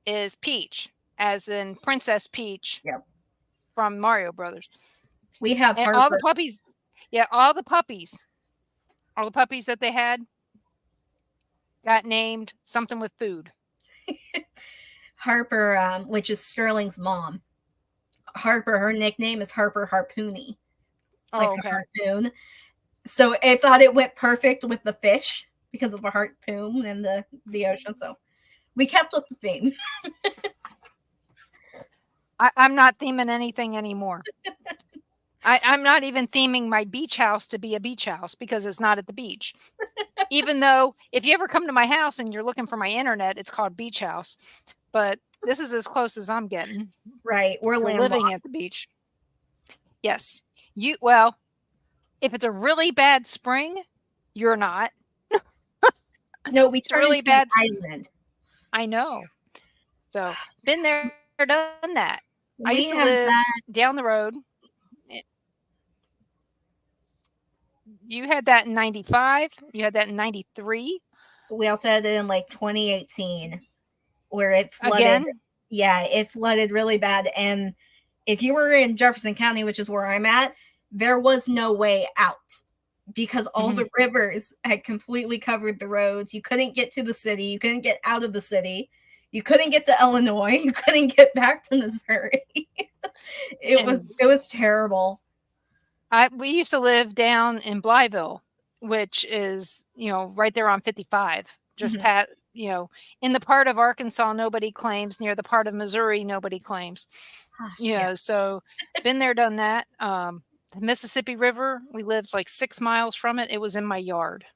is Peach, as in Princess Peach Yep. from Mario Brothers. We have And all the Harper. puppies, yeah, all the puppies that they had got named something with food. Harper, which is Sterling's mom. Harper, her nickname is Harper Harpoony, like Oh, a okay. harpoon. So I thought it went perfect with the fish because of a harpoon in the ocean. So we kept with the theme. I'm not theming anything anymore. I'm not even theming my beach house to be a beach house because it's not at the beach. Even though if you ever come to my house and you're looking for my internet, it's called Beach House. But this is as close as I'm getting Right, we're to living at landlocked. the beach. Yes. Well, if it's a really bad spring, you're not. No, we It's a turn really into an bad island. I know. So, been there, done that. I used to We have live that. down the road. Eh, you had that in 95, you had that in 93 We also had it in like 2018 where it flooded. again. Yeah, it flooded really bad. And if you were in Jefferson County, which is where I'm at, there was no way out because all Mhm. the rivers had completely covered the roads. You couldn't get to the city. You couldn't get out of the city. You couldn't get to Illinois. You couldn't get back to Missouri. it And was it was terrible. we used to live down in Blyville, which is, right there on 55, just Mhm. pat, in the part of Arkansas nobody claims, near the part of Missouri nobody claims. Yes. So been there, done that. The Mississippi River, we lived like 6 miles from it. It was in my yard.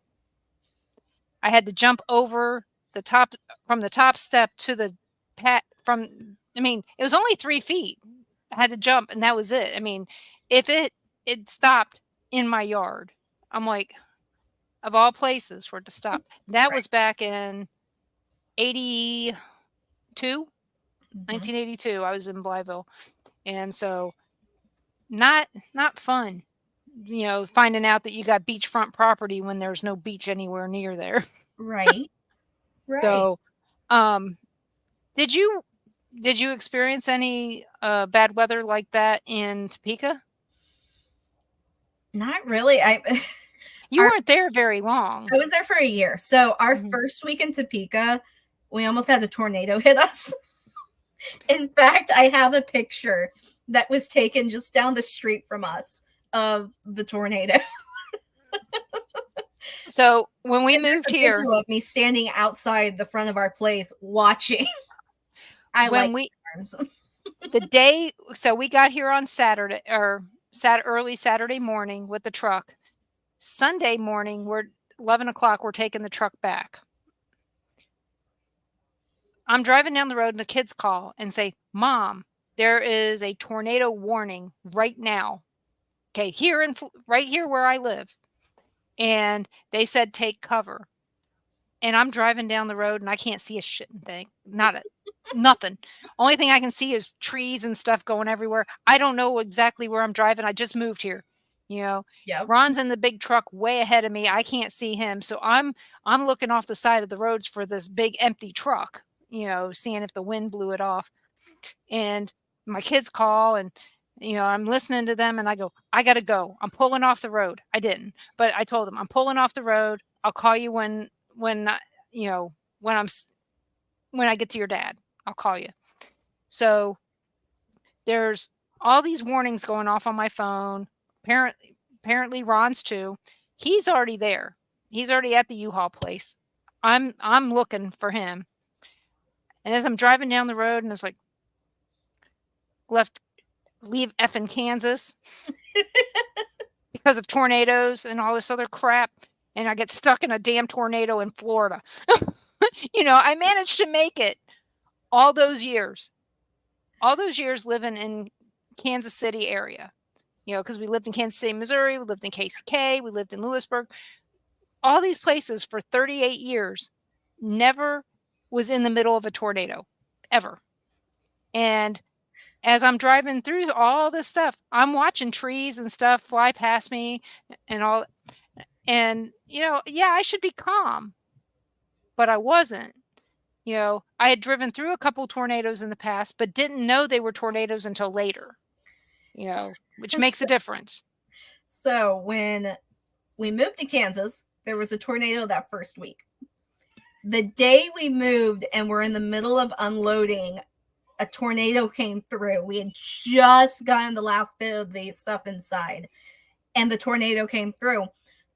I had to jump over the top from the top step to the pat from I mean, it was only 3 feet. I had to jump and that was it. I mean, if it stopped in my yard. I'm like, of all places for it to stop. That Right. was back in 82, Mhm. 1982. I was in Blyville. And so not fun, finding out that you got beachfront property when there's no beach anywhere near there. Right. Right. So, um Did you did you experience any, bad weather like that in Topeka? Not really. I You our weren't there very long. I was there for a year. So our Mhm. first week in Topeka, we almost had a tornado hit us. In fact, I have a picture that was taken just down the street from us of the tornado. So, when we And moved there's a here, video of me standing outside the front of our place watching. I like when we storms. the day so we got here on Saturday or early Saturday morning with the truck. Sunday morning, we're 11 o'clock. We're taking the truck back. I'm driving down the road and the kids call and say, "Mom, there is a tornado warning right now." Okay, right here where I live. And they said, "Take cover." And I'm driving down the road and I can't see a shitting thing. Nothing. Only thing I can see is trees and stuff going everywhere. I don't know exactly where I'm driving. I just moved here. You know, Yep. Ron's in the big truck way ahead of me. I can't see him. So I'm looking off the side of the roads for this big empty truck, seeing if the wind blew it off. And my kids call and I'm listening to them and I go, "I got to go. I'm pulling off the road." I didn't, but I told them, "I'm pulling off the road. I'll call you when you know, when when I get to your dad. I'll call you." So there's all these warnings going off on my phone. Apparently Ron's too. He's already there. He's already at the U-Haul place. I'm looking for him. And as I'm driving down the road and it's like left leave effing Kansas because of tornadoes and all this other crap and I get stuck in a damn tornado in Florida. I managed to make it all those years, all those years living in Kansas City area, because we lived in Kansas City, Missouri, we lived in KCK, we lived in Lewisburg, all these places for 38 years, never was in the middle of a tornado, ever. And as I'm driving through all this stuff, I'm watching trees and stuff fly past me and all. And, yeah, I should be calm, but I wasn't. I had driven through a couple tornadoes in the past, but didn't know they were tornadoes until later, which makes a difference. So when we moved to Kansas, there was a tornado that first week. The day we moved and we're in the middle of unloading, a tornado came through. We had just gotten the last bit of the stuff inside, and the tornado came through.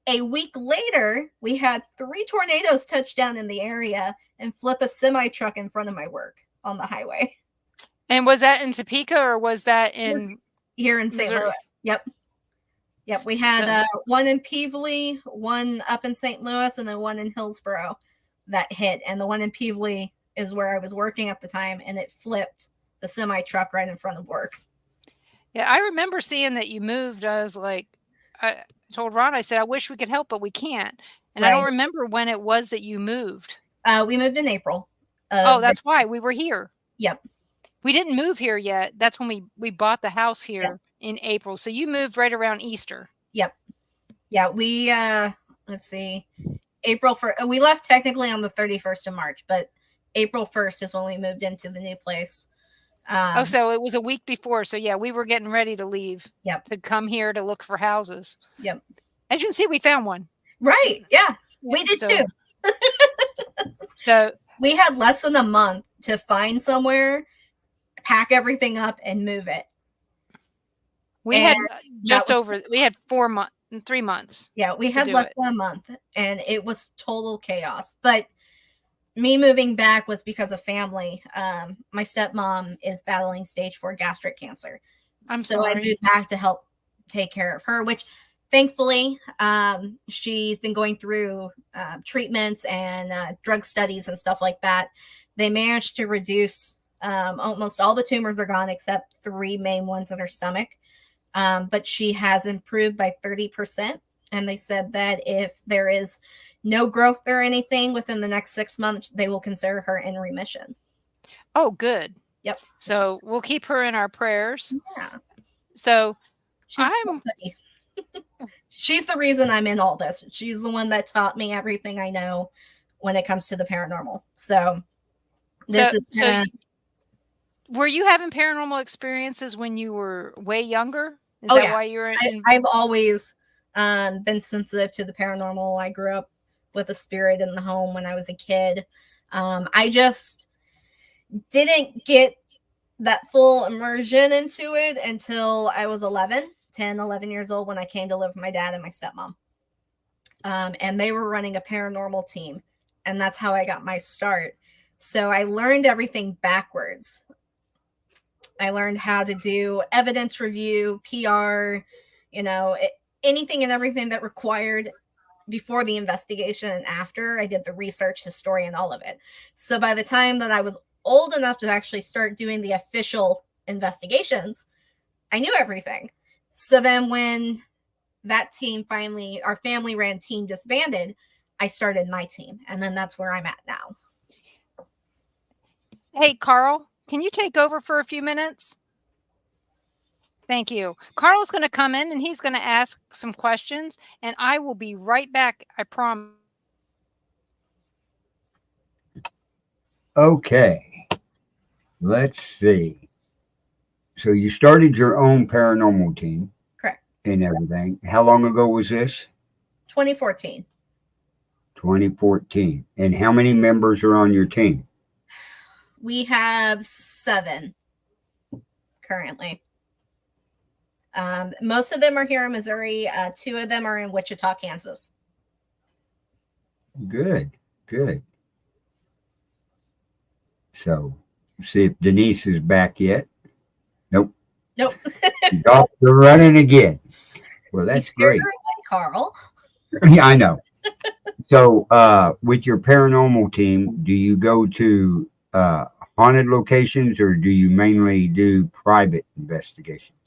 A week later, we had 3 tornadoes touch down in the area and flip a semi truck in front of my work on the highway. And was that in Topeka or was that in here in St. Louis? Yep. We had one in Peevely, one up in St. Louis, and then one in Hillsboro that hit. And the one in Peevely is where I was working at the time, and it flipped the semi truck right in front of work. Yeah, I remember seeing that you moved. I was like, I told Ron, I said, I wish we could help, but we can't. And right. I don't remember when it was that you moved. We moved in April. That's why we were here. Yep. We didn't move here yet. That's when we bought the house here in April. So you moved right around Easter. Yep. Yeah, we let's see. April 1st. We left technically on the 31st of March, but April 1st is when we moved into the new place. So it was a week before. So yeah, we were getting ready to leave. Yep. To come here to look for houses. Yep. As you can see, we found one. Right. Yeah. We did too. So we had less than a month to find somewhere, pack everything up, and move it. We had we had 3 months. Yeah, we had less than a month, and it was total chaos. But me moving back was because of family. My stepmom is battling stage 4 gastric cancer. So I moved back to help take care of her, which thankfully she's been going through treatments and drug studies and stuff like that. They managed to reduce almost all the tumors are gone except 3 main ones in her stomach. But she has improved by 30%. And they said that if there is no growth or anything within the next 6 months, they will consider her in remission. Oh, good. Yep. So we'll keep her in our prayers. Yeah. So she's the reason I'm in all this. She's the one that taught me everything I know when it comes to the paranormal. So were you having paranormal experiences when you were way younger? Is that why you're in? I've always been sensitive to the paranormal. I grew up with a spirit in the home when I was a kid. I just didn't get that full immersion into it until I was 11 years old when I came to live with my dad and my stepmom. And they were running a paranormal team. And that's how I got my start. So I learned everything backwards. I learned how to do evidence review, PR, anything and everything that required before the investigation and after. I did the research, history, and all of it. So by the time that I was old enough to actually start doing the official investigations, I knew everything. So then when that team finally, our family ran team disbanded, I started my team. And then that's where I'm at now. Hey, Carl, can you take over for a few minutes? Thank you. Carl's going to come in and he's going to ask some questions, and I will be right back. I promise. Okay. Let's see. So you started your own paranormal team. Correct. And everything. How long ago was this? 2014. 2014. And how many members are on your team? We have 7 currently. Most of them are here in Missouri. 2 of them are in Wichita, Kansas. Good. So, see if Denise is back yet. Nope. She's off to running again. Well, that's great. Away, Carl. Yeah, I know. So, with your paranormal team, do you go to haunted locations or do you mainly do private investigations?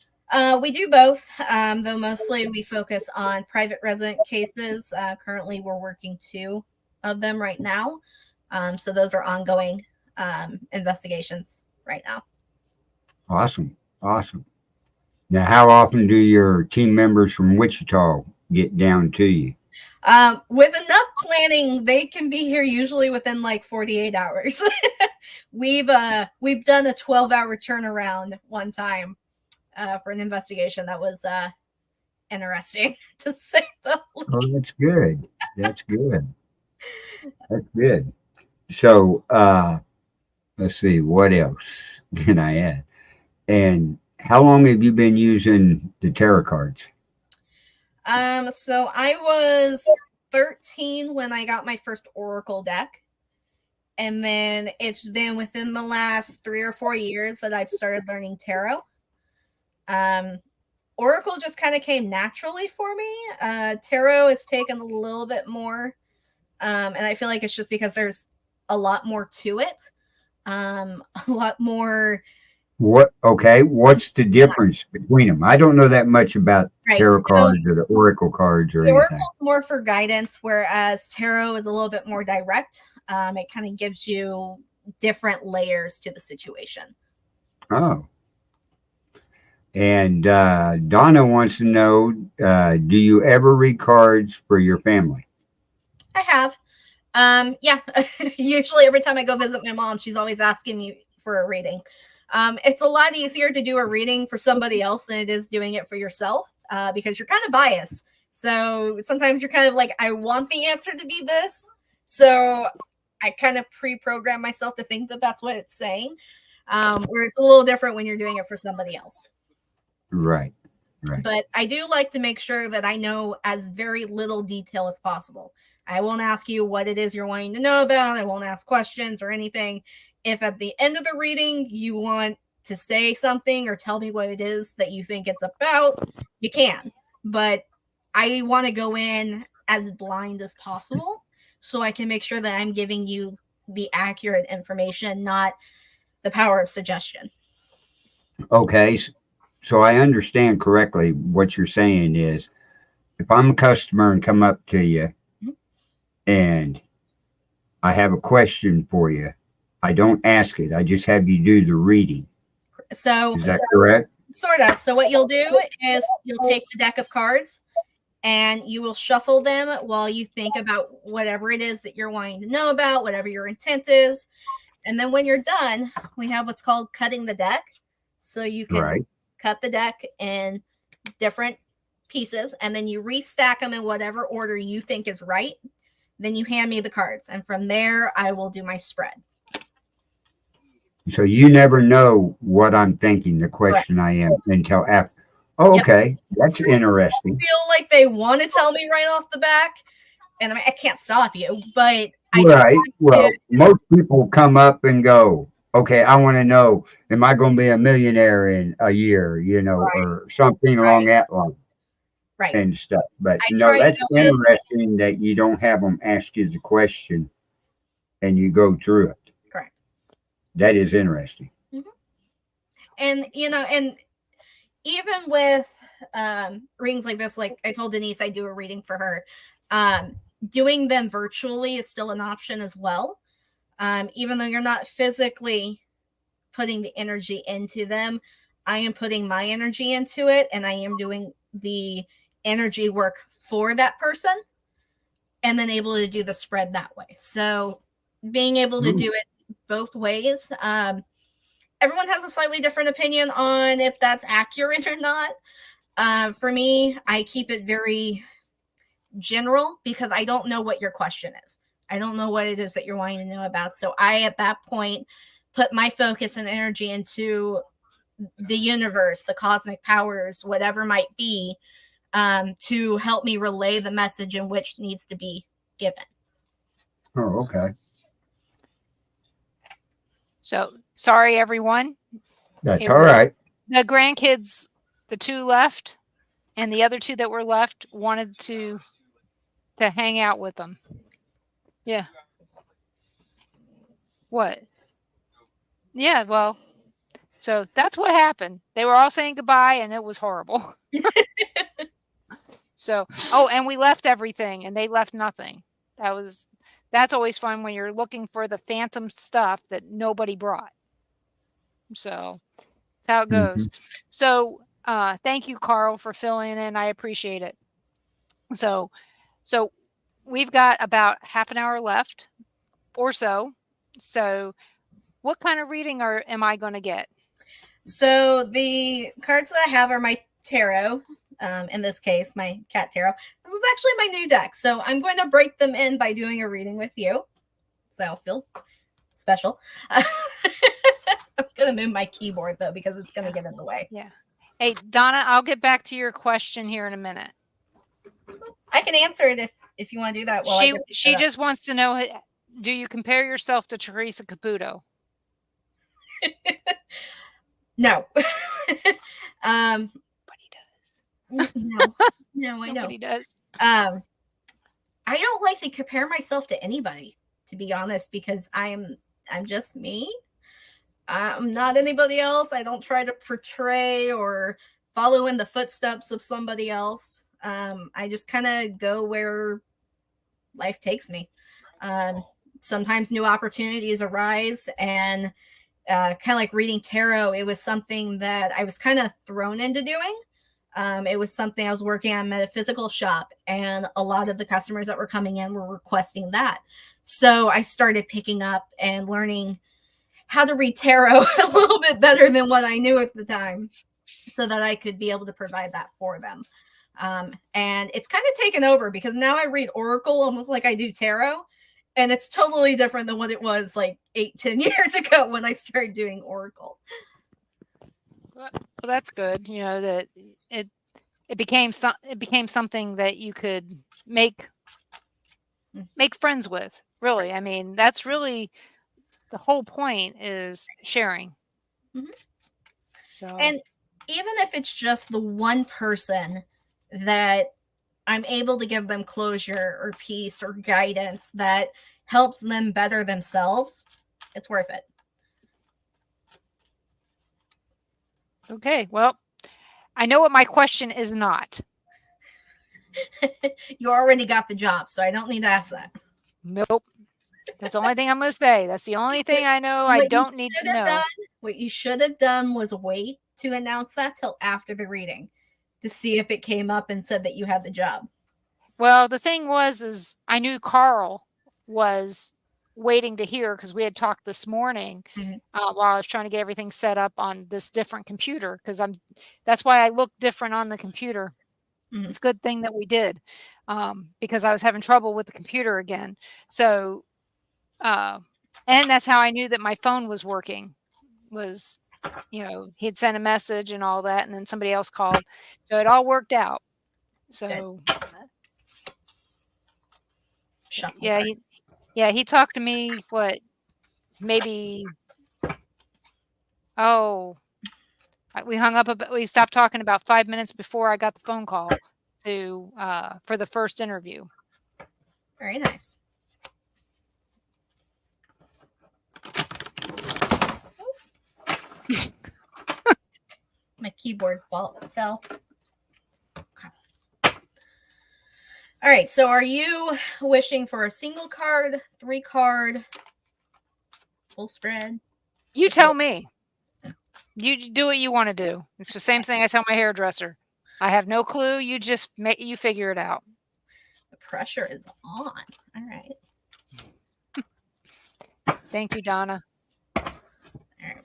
We do both, though mostly we focus on private resident cases. Currently, we're working two of them right now. So those are ongoing investigations right now. Awesome. Awesome. Now, how often do your team members from Wichita get down to you? With enough planning, they can be here usually within like 48 hours. We've done a 12-hour turnaround one time for an investigation that was interesting to say the Oh, least. that's good. That's good. That's good. So, let's see, what else can I add? And how long have you been using the tarot cards? So I was 13 when I got my first Oracle deck. And then it's been within the last 3 or 4 years that I've started learning tarot. Um, Oracle just kind of came naturally for me. Tarot has taken a little bit more. And I feel like it's just because there's a lot more to it. A lot more. What, okay, what's the difference between them? I don't know that much about Right. tarot So cards or the oracle cards or the Oracle anything. is more for guidance, whereas tarot is a little bit more direct. It kind of gives you different layers to the situation. Oh, and Donna wants to know, do you ever read cards for your family? I have. Yeah. Usually every time I go visit my mom, she's always asking me for a reading. It's a lot easier to do a reading for somebody else than it is doing it for yourself because you're kind of biased. So sometimes you're kind of like, I want the answer to be this. So I kind of pre-program myself to think that that's what it's saying. Where it's a little different when you're doing it for somebody else. Right, right. But I do like to make sure that I know as very little detail as possible. I won't ask you what it is you're wanting to know about. I won't ask questions or anything. If at the end of the reading you want to say something or tell me what it is that you think it's about, you can. But I want to go in as blind as possible so I can make sure that I'm giving you the accurate information, not the power of suggestion. Okay, so I understand correctly what you're saying is if I'm a customer and come up to you Mhm. and I have a question for you, I don't ask it, I just have you do the reading. So, Is that correct? sort of. So, what you'll do is you'll take the deck of cards and you will shuffle them while you think about whatever it is that you're wanting to know about, whatever your intent is. And then when you're done, we have what's called cutting the deck. So you can Right. cut the deck in different pieces and then you restack them in whatever order you think is right. Then you hand me the cards. And from there, I will do my spread. So you never know what I'm thinking, the Correct. question I am until after. Oh, Yep. okay. That's Some people interesting. feel like they want to tell me right off the back. And I mean, I can't stop you, but I try Right. to. Well, most people come up and go, okay, I want to know, am I going to be a millionaire in a year, Right, or something along right, that line right. and stuff. But I no, try to that's go in. interesting that you don't have them ask you the question and you go through it. Correct. That is interesting. Mhm. And and even with rings like this, like I told Denise, I do a reading for her. Doing them virtually is still an option as well. Even though you're not physically putting the energy into them, I am putting my energy into it, and I am doing the energy work for that person, and then able to do the spread that way. So being able to Hmm. do it both ways. Everyone has a slightly different opinion on if that's accurate or not. For me, I keep it very general because I don't know what your question is. I don't know what it is that you're wanting to know about. So I, at that point, put my focus and energy into the universe, the cosmic powers, whatever might be, to help me relay the message in which needs to be given. Oh, okay. So sorry, everyone. That's It all was right. the grandkids, the two left, and the other two that were left wanted to to hang out with them. Yeah. What? Yeah, well, so that's what happened. They were all saying goodbye, and it was horrible. So, oh, and we left everything, and they left nothing. That was that's always fun when you're looking for the phantom stuff that nobody brought. So, that's how it Hmm. goes. So, thank you, Carl, for filling in. I appreciate it. So, so we've got about half an hour left or so. So, what kind of reading am I going to get? So the cards that I have are my tarot. In this case, my cat tarot. This is actually my new deck, so I'm going to break them in by doing a reading with you. So I'll feel special. I'm gonna move my keyboard though because it's gonna get in the way. Yeah. Hey, Donna, I'll get back to your question here in a minute. I can answer it if you want to do that. While She just wants to know, do you compare yourself to Teresa Caputo? No. Nobody does. No, I Nobody don't. does. I don't like to compare myself to anybody, to be honest, because I'm just me. I'm not anybody else. I don't try to portray or follow in the footsteps of somebody else. I just kind of go where life takes me. Sometimes new opportunities arise, and kind of like reading tarot, it was something that I was kind of thrown into doing. It was something I was working at a metaphysical shop, and a lot of the customers that were coming in were requesting that. So I started picking up and learning how to read tarot a little bit better than what I knew at the time so that I could be able to provide that for them. And it's kind of taken over because now I read Oracle almost like I do tarot. And it's totally different than what it was like 8-10 years ago when I started doing Oracle. Well, that's good. You know that it became something that you could make friends with. Really, I mean, that's really the whole point is sharing. Mm-hmm. So, and even if it's just the one person that I'm able to give them closure or peace or guidance that helps them better themselves, it's worth it. okay, well, I know what my question is not. You already got the job, so I don't need to ask that. Nope. That's the only thing I'm going to say. That's the only thing I know I don't need to know. What you should have done was wait to announce that till after the reading to see if it came up and said that you had the job. Well, the thing is I knew Carl was waiting to hear because we had talked this morning while I was trying to get everything set up on this different computer because that's why I look different on the computer. Mm-hmm. It's a good thing that we did because I was having trouble with the computer again. So, and that's how I knew that my phone was working was, he'd sent a message and all that, and then somebody else called. So it all worked out. So, he talked to me, maybe, we hung up, we stopped talking about 5 minutes before I got the phone call for the first interview. Very nice. My keyboard fell. Okay. All right, so are you wishing for a single card, 3-card, full spread? You tell me. You do what you want to do. It's the same thing I tell my hairdresser. I have no clue. You just you figure it out. The pressure is on. All right. Thank you, Donna. All right.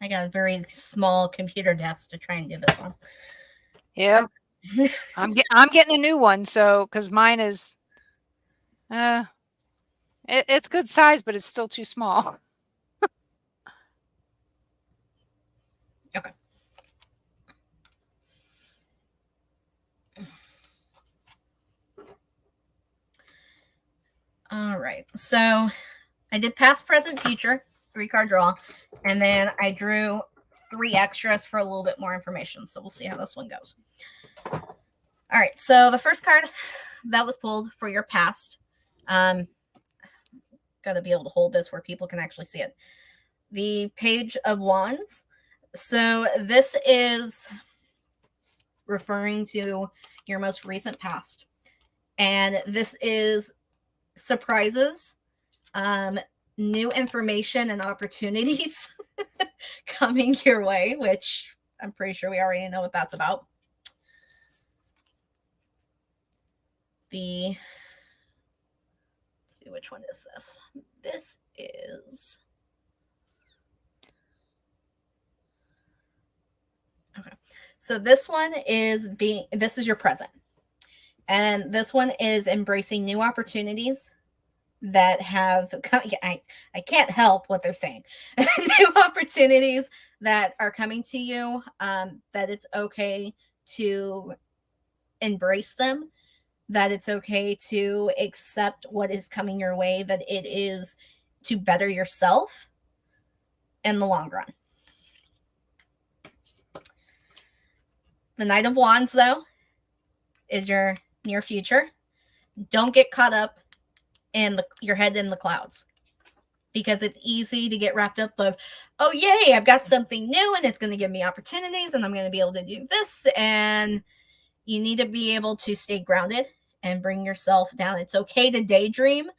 I got a very small computer desk to try and do this on. Yep. I'm getting a new one, so because mine is, it's good size, but it's still too small. Okay. All right. So I did past, present, future, 3-card draw, and then I drew 3 extras for a little bit more information. So we'll see how this one goes. All right. So the first card that was pulled for your past, got to be able to hold this where people can actually see it. The Page of Wands. So this is referring to your most recent past. And this is surprises, new information and opportunities coming your way, which I'm pretty sure we already know what that's about. Let's see, which one is this? This is, okay. So this one is this is your present. And this one is embracing new opportunities that have, I can't help what they're saying. New opportunities that are coming to you, that it's okay to embrace them, that it's okay to accept what is coming your way, that it is to better yourself in the long run. The Knight of Wands, though, is your near future. Don't get caught up in your head in the clouds, because it's easy to get wrapped up of, oh, yay, I've got something new and it's going to give me opportunities and I'm going to be able to do this. And you need to be able to stay grounded and bring yourself down. It's okay to daydream,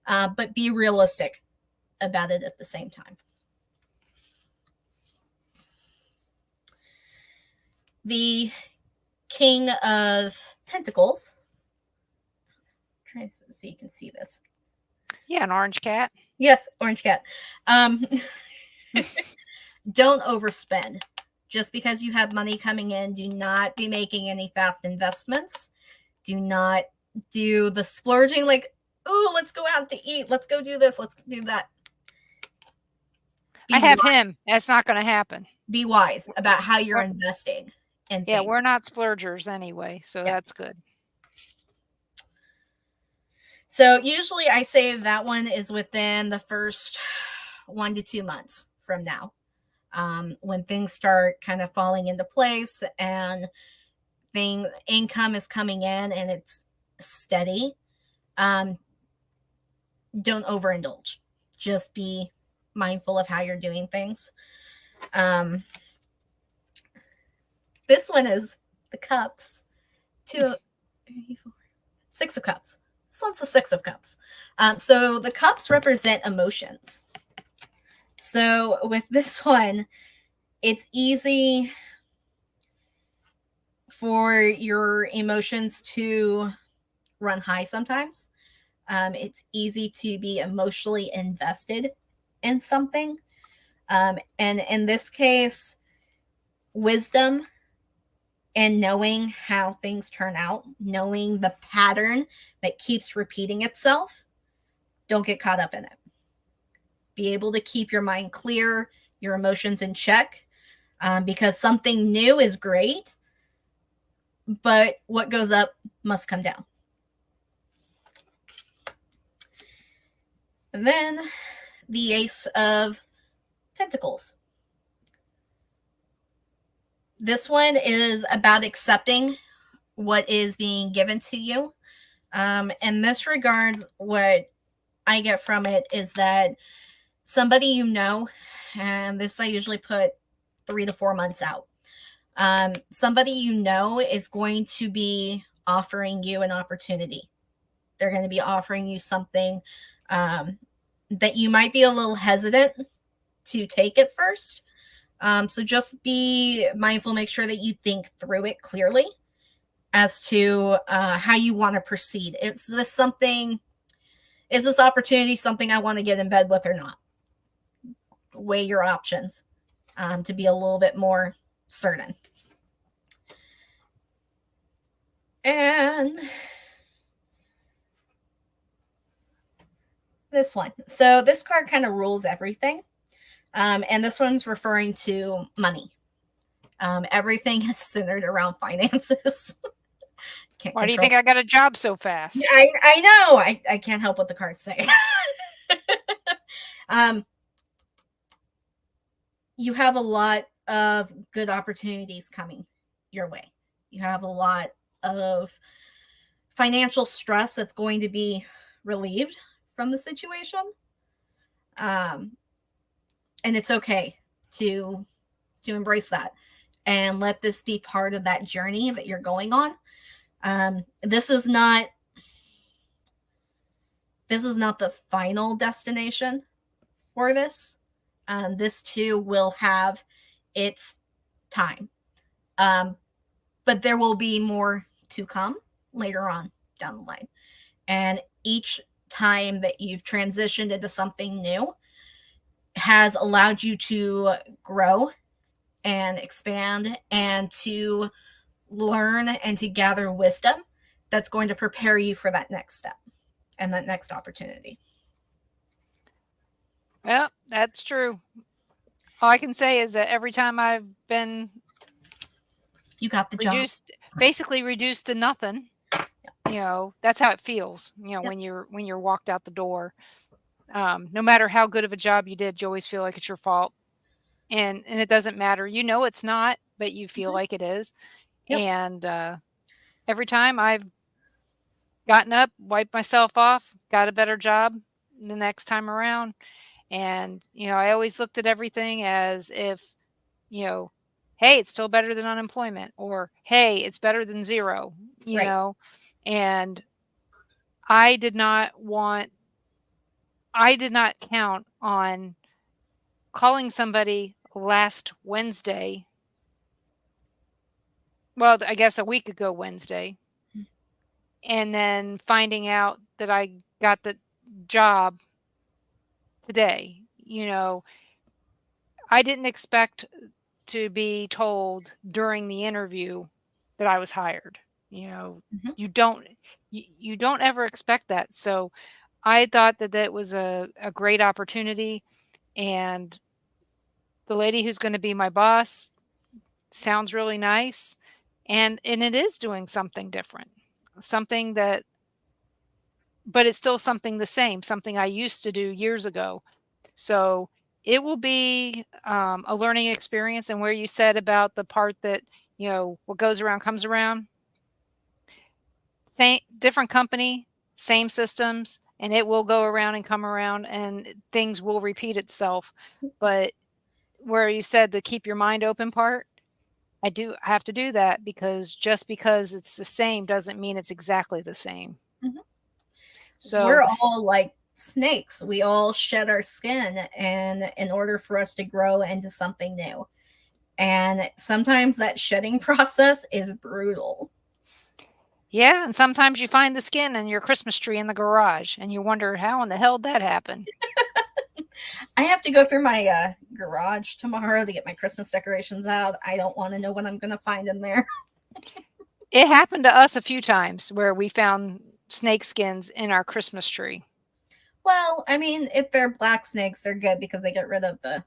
but be realistic about it at the same time. The King of Pentacles. Try so you can see this. Yeah, an orange cat. Yes, orange cat. Don't overspend. Just because you have money coming in, do not be making any fast investments. Do not do the splurging like, oh, let's go out to eat. Let's go do this. Let's do that. I have him. That's not going to happen. Be wise about how you're investing in Yeah, things. we're not splurgers anyway, so that's good. So usually I say that one is within the first 1 to 2 months from now, when things start kind of falling into place and income is coming in and it's steady. Don't overindulge. Just be mindful of how you're doing things. This one is the cups. 2, 3, 4, 6 of cups. This one's the 6 of cups. So the cups represent emotions. So with this one, it's easy for your emotions to run high sometimes. It's easy to be emotionally invested in something. And in this case, wisdom and knowing how things turn out, knowing the pattern that keeps repeating itself, don't get caught up in it. Be able to keep your mind clear, your emotions in check, because something new is great, but what goes up must come down. And then the Ace of Pentacles. This one is about accepting what is being given to you. In this regards, what I get from it is that somebody you know, and this I usually put 3 to 4 months out, somebody you know is going to be offering you an opportunity. They're going to be offering you something that you might be a little hesitant to take at first. So just be mindful, make sure that you think through it clearly as to how you want to proceed. Is this opportunity something I want to get in bed with or not? Weigh your options to be a little bit more certain. And this one. So this card kind of rules everything. And this one's referring to money. Everything is centered around finances. Can't Why do you control. think I got a job so fast? I know. I can't help what the cards say. um, you have a lot of good opportunities coming your way. You have a lot of financial stress that's going to be relieved from the situation. Um, and it's okay to embrace that and let this be part of that journey that you're going on. This is not the final destination for this. This too will have its time, but there will be more to come later on down the line. And each time that you've transitioned into something new has allowed you to grow and expand and to learn and to gather wisdom that's going to prepare you for that next step and that next opportunity. Well, that's true. All I can say is that every time I've been You got the job. basically reduced to nothing, that's how it feels, Yep. when you're walked out the door. No matter how good of a job you did, you always feel like it's your fault. And it doesn't matter. It's not, but you feel like it is. Yep. And every time I've gotten up, wiped myself off, got a better job the next time around. And, I always looked at everything as if, hey, it's still better than unemployment, or hey, it's better than zero, Right. And I did not count on calling somebody last Wednesday. Well, I guess a week ago Wednesday, and then finding out that I got the job today. I didn't expect to be told during the interview that I was hired. Mhm. You don't ever expect that. So I thought that that was a great opportunity, and the lady who's going to be my boss sounds really nice, and it is doing something different. Something that but it's still something the same, something I used to do years ago. So it will be a learning experience. And where you said about the part that, what goes around comes around, same, different company, same systems, and it will go around and come around and things will repeat itself. But where you said the keep your mind open part, I do have to do that, because just because it's the same doesn't mean it's exactly the same. Mhm. So We're all like snakes. We all shed our skin, and in order for us to grow into something new. And sometimes that shedding process is brutal. yeah, and sometimes you find the skin in your Christmas tree in the garage, and you wonder how in the hell did that happen. I have to go through my garage tomorrow to get my Christmas decorations out. I don't want to know what I'm going to find in there. It happened to us a few times where we found snake skins in our Christmas tree. Well, I mean, if they're black snakes, they're good because they get rid of the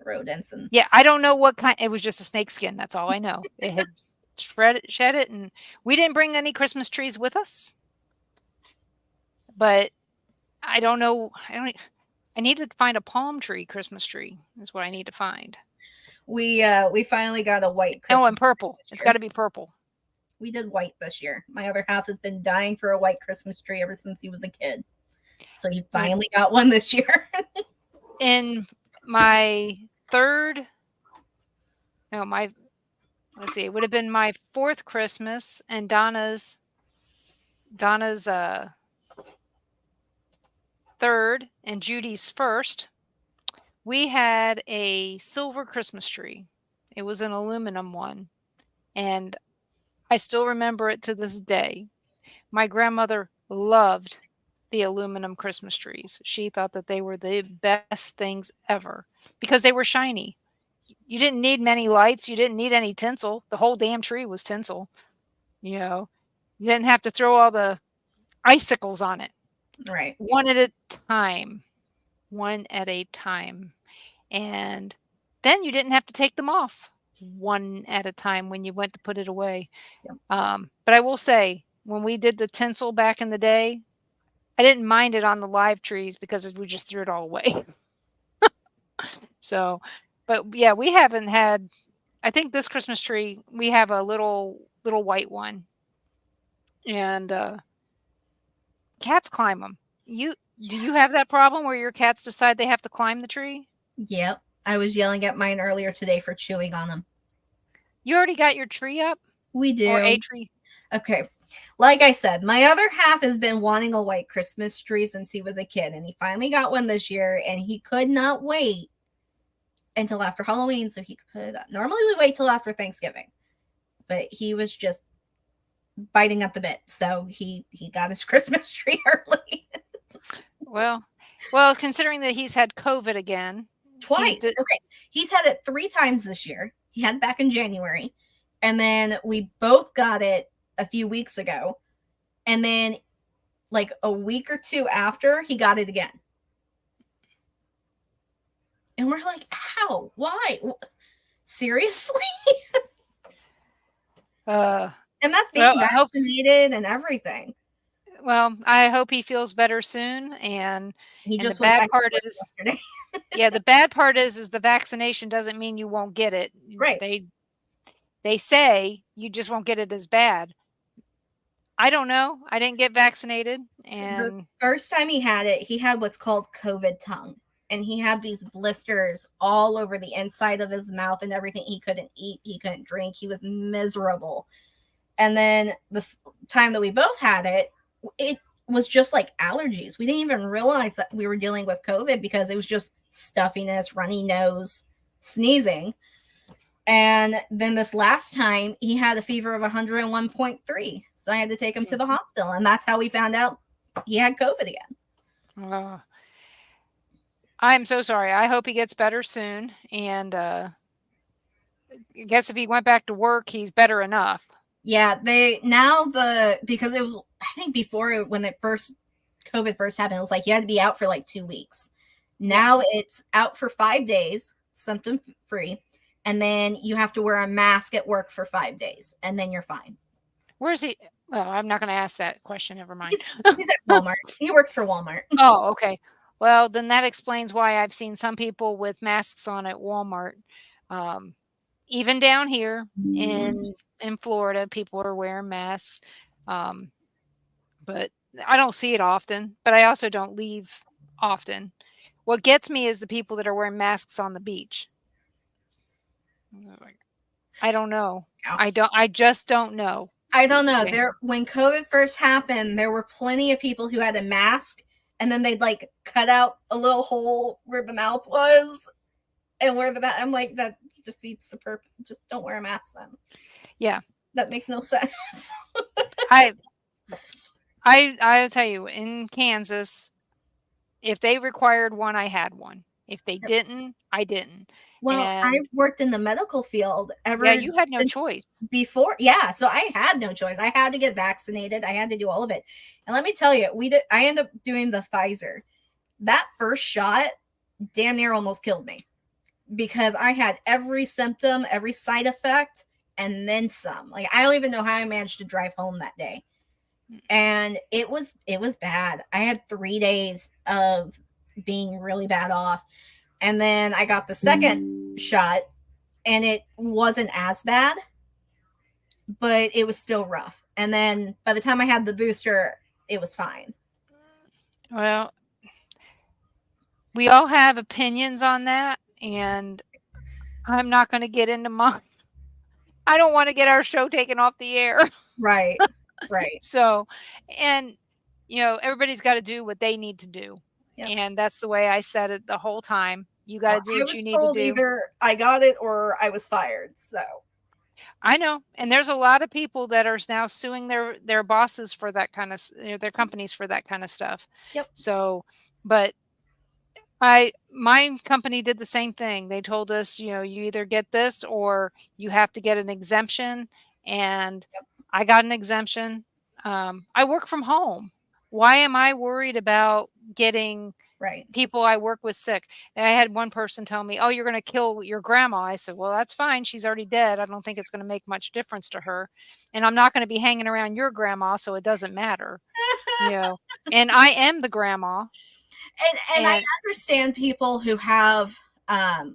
rodents. And Yeah, I don't know what kind. It was just a snake skin. That's all I know. It had shed it, and we didn't bring any Christmas trees with us. But I don't know. I need to find a palm tree Christmas tree. Is what I need to find. we finally got a white Christmas Oh, and purple. tree this It's year. got to be purple. We did white this year. My other half has been dying for a white Christmas tree ever since he was a kid. So he finally got one this year. In my third, no, let's see, it would have been my fourth Christmas and Donna's third and Judy's first. We had a silver Christmas tree. It was an aluminum one, and I still remember it to this day. My grandmother loved the aluminum Christmas trees. She thought that they were the best things ever because they were shiny. You didn't need many lights, you didn't need any tinsel. The whole damn tree was tinsel, you know? You didn't have to throw all the icicles on it. Right. One at a time. One at a time. And then you didn't have to take them off one at a time when you went to put it away. Yep. But I will say, when we did the tinsel back in the day, I didn't mind it on the live trees because we just threw it all away. So, but yeah, we haven't had. I think this Christmas tree we have a little white one, and cats climb them. Do you have that problem where your cats decide they have to climb the tree? Yep. I was yelling at mine earlier today for chewing on them. You already got your tree up, We do. or a tree? Okay. Like I said, my other half has been wanting a white Christmas tree since he was a kid, and he finally got one this year, and he could not wait until after Halloween so he could put it up. Normally we wait till after Thanksgiving, but he was just biting at the bit, so he got his Christmas tree early. Well, considering that he's had COVID again, Twice. Okay. He's had it 3 times this year. He had it back in January, and then we both got it a few weeks ago, and then like a week or 2 after, he got it again. And we're like, how? Why? Seriously? And that's being vaccinated and everything. Well, I hope he feels better soon. And He just the bad part is, yeah, the bad part is the vaccination doesn't mean you won't get it. Right. They say you just won't get it as bad. I don't know. I didn't get vaccinated. And the first time he had it, he had what's called COVID tongue. And he had these blisters all over the inside of his mouth and everything. He couldn't eat, he couldn't drink, he was miserable. And then this time that we both had it was just like allergies. We didn't even realize that we were dealing with COVID because it was just stuffiness, runny nose, sneezing. And then this last time he had a fever of 101.3. So I had to take him to the hospital. And that's how we found out he had COVID again. I'm so sorry. I hope he gets better soon. And I guess if he went back to work, he's better enough. Yeah, because it was, I think before when COVID first happened, it was like you had to be out for like 2 weeks. Now it's out for 5 days, symptom free, and then you have to wear a mask at work for 5 days, and then you're fine. Where's he? Well, I'm not going to ask that question. Never mind. He's at Walmart. He works for Walmart. Oh, okay. Well, then that explains why I've seen some people with masks on at Walmart. Even down here in Florida, people are wearing masks. But I don't see it often, but I also don't leave often. What gets me is the people that are wearing masks on the beach. I don't know. I just don't know. I don't know. When COVID first happened, there were plenty of people who had a mask and then they'd like cut out a little hole where the mouth was and where the mouth. I'm like, that defeats the purpose. Just don't wear a mask then. Yeah. That makes no sense. I'll tell you, in Kansas, if they required one, I had one. If they didn't, I didn't. Well, I've worked in the medical field Yeah, you had no choice. Before. Yeah, so I had no choice. I had to get vaccinated. I had to do all of it. And let me tell you, I ended up doing the Pfizer. That first shot damn near almost killed me because I had every symptom, every side effect, and then some. Like, I don't even know how I managed to drive home that day. And it was bad. I had 3 days of being really bad off. And then I got the second shot and it wasn't as bad, but it was still rough. And then by the time I had the booster, it was fine. Well, we all have opinions on that, and I'm not going to get into mine. I don't want to get our show taken off the air. Right. Right. So, and everybody's got to do what they need to do. Yep. And that's the way I said it the whole time. You got to do what you need to do. Either I got it or I was fired. So I know. And there's a lot of people that are now suing their bosses for that kind of, their companies for that kind of stuff. Yep. So, but My company did the same thing. They told us, you either get this or you have to get an exemption, and I got an exemption. I work from home. Why am I worried about getting Right. people I work with sick? And I had one person tell me, "Oh, you're gonna kill your grandma." I said, "Well, that's fine. She's already dead. I don't think it's gonna make much difference to her, and I'm not gonna be hanging around your grandma, so it doesn't matter." You know, and I am the grandma, And I and understand people who have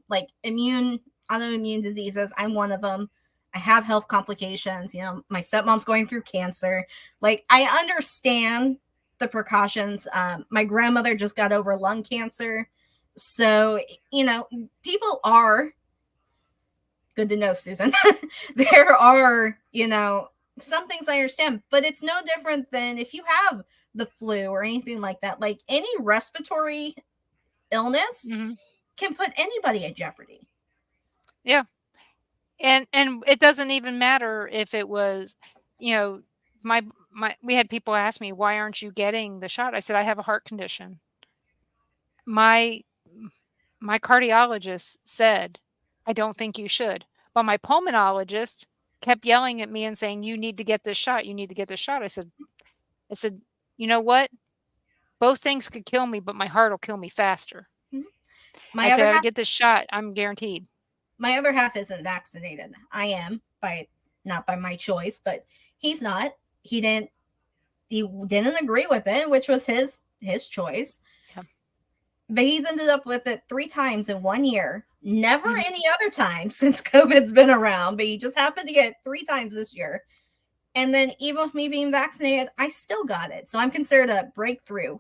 like autoimmune diseases. I'm one of them. I have health complications. My stepmom's going through cancer. Like, I understand the precautions. My grandmother just got over lung cancer. So, people are good to know, Susan. There are, some things I understand, but it's no different than if you have the flu or anything like that. Like, any respiratory illness mhm, can put anybody at jeopardy. yeah. And it doesn't even matter if it was, you know, my we had people ask me, "Why aren't you getting the shot?" I said, "I have a heart condition." My my cardiologist said, "I don't think you should." But my pulmonologist kept yelling at me and saying, "You need to get this shot. You need to get this shot." I said, "You know what? Both things could kill me, but my heart will kill me faster." Mhm. I My said, other "I half, get this shot. I'm guaranteed." my other half isn't vaccinated. I am, by not by my choice, but he's not. He didn't. He didn't agree with it, which was his choice. Yeah. But he's ended up with it 3 times in 1 year. Never Mhm. any other time since COVID's been around, but he just happened to get it 3 times this year. And then, even with me being vaccinated, I still got it. So I'm considered a breakthrough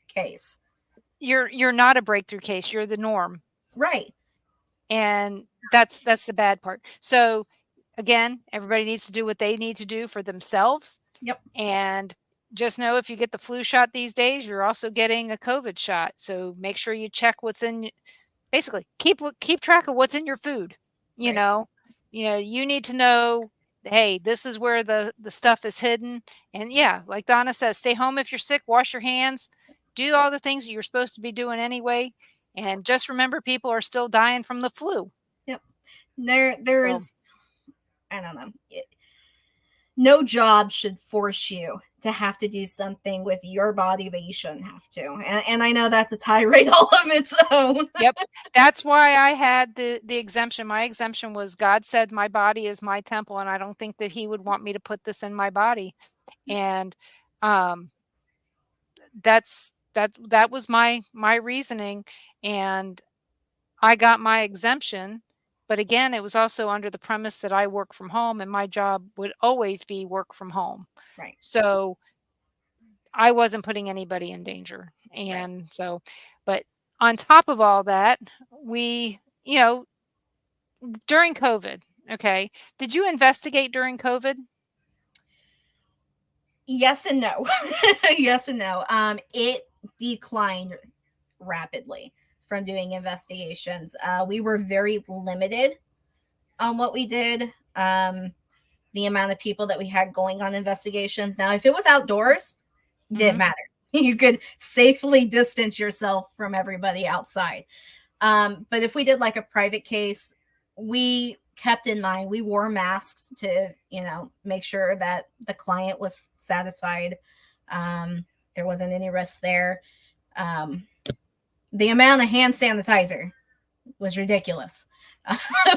case. You're not a breakthrough case. You're the norm. Right. And that's the bad part. So, again, everybody needs to do what they need to do for themselves, Yep. and just know if you get the flu shot these days, you're also getting a COVID shot, so make sure you check what's in. Basically, keep track of what's in your food, you Right. know? You need to know, "Hey, this is where the stuff is hidden," and yeah, like Donna says, stay home if you're sick, wash your hands, do all the things that you're supposed to be doing anyway, and just remember people are still dying from the flu. Yep. There So, is, I don't know. No job should force you to have to do something with your body that you shouldn't have to. And I know that's a tirade all of its own. yep, that's why I had the exemption. My exemption was God said my body is my temple, and I don't think that He would want me to put this in my body, and, um that was my reasoning, and I got my exemption, but again, it was also under the premise that I work from home and my job would always be work from home. Right. So, I wasn't putting anybody in danger, Right. and so but on top of all that, we during COVID, okay, did you investigate during COVID? Yes and no. Yes and no. It declined rapidly from doing investigations. We were very limited on what we did. The amount of people that we had going on investigations. Now, if it was outdoors, didn't Mhm. matter. You could safely distance yourself from everybody outside. But if we did like a private case, we kept in mind, we wore masks to, make sure that the client was satisfied. There wasn't any risk there. Um, the amount of hand sanitizer was ridiculous.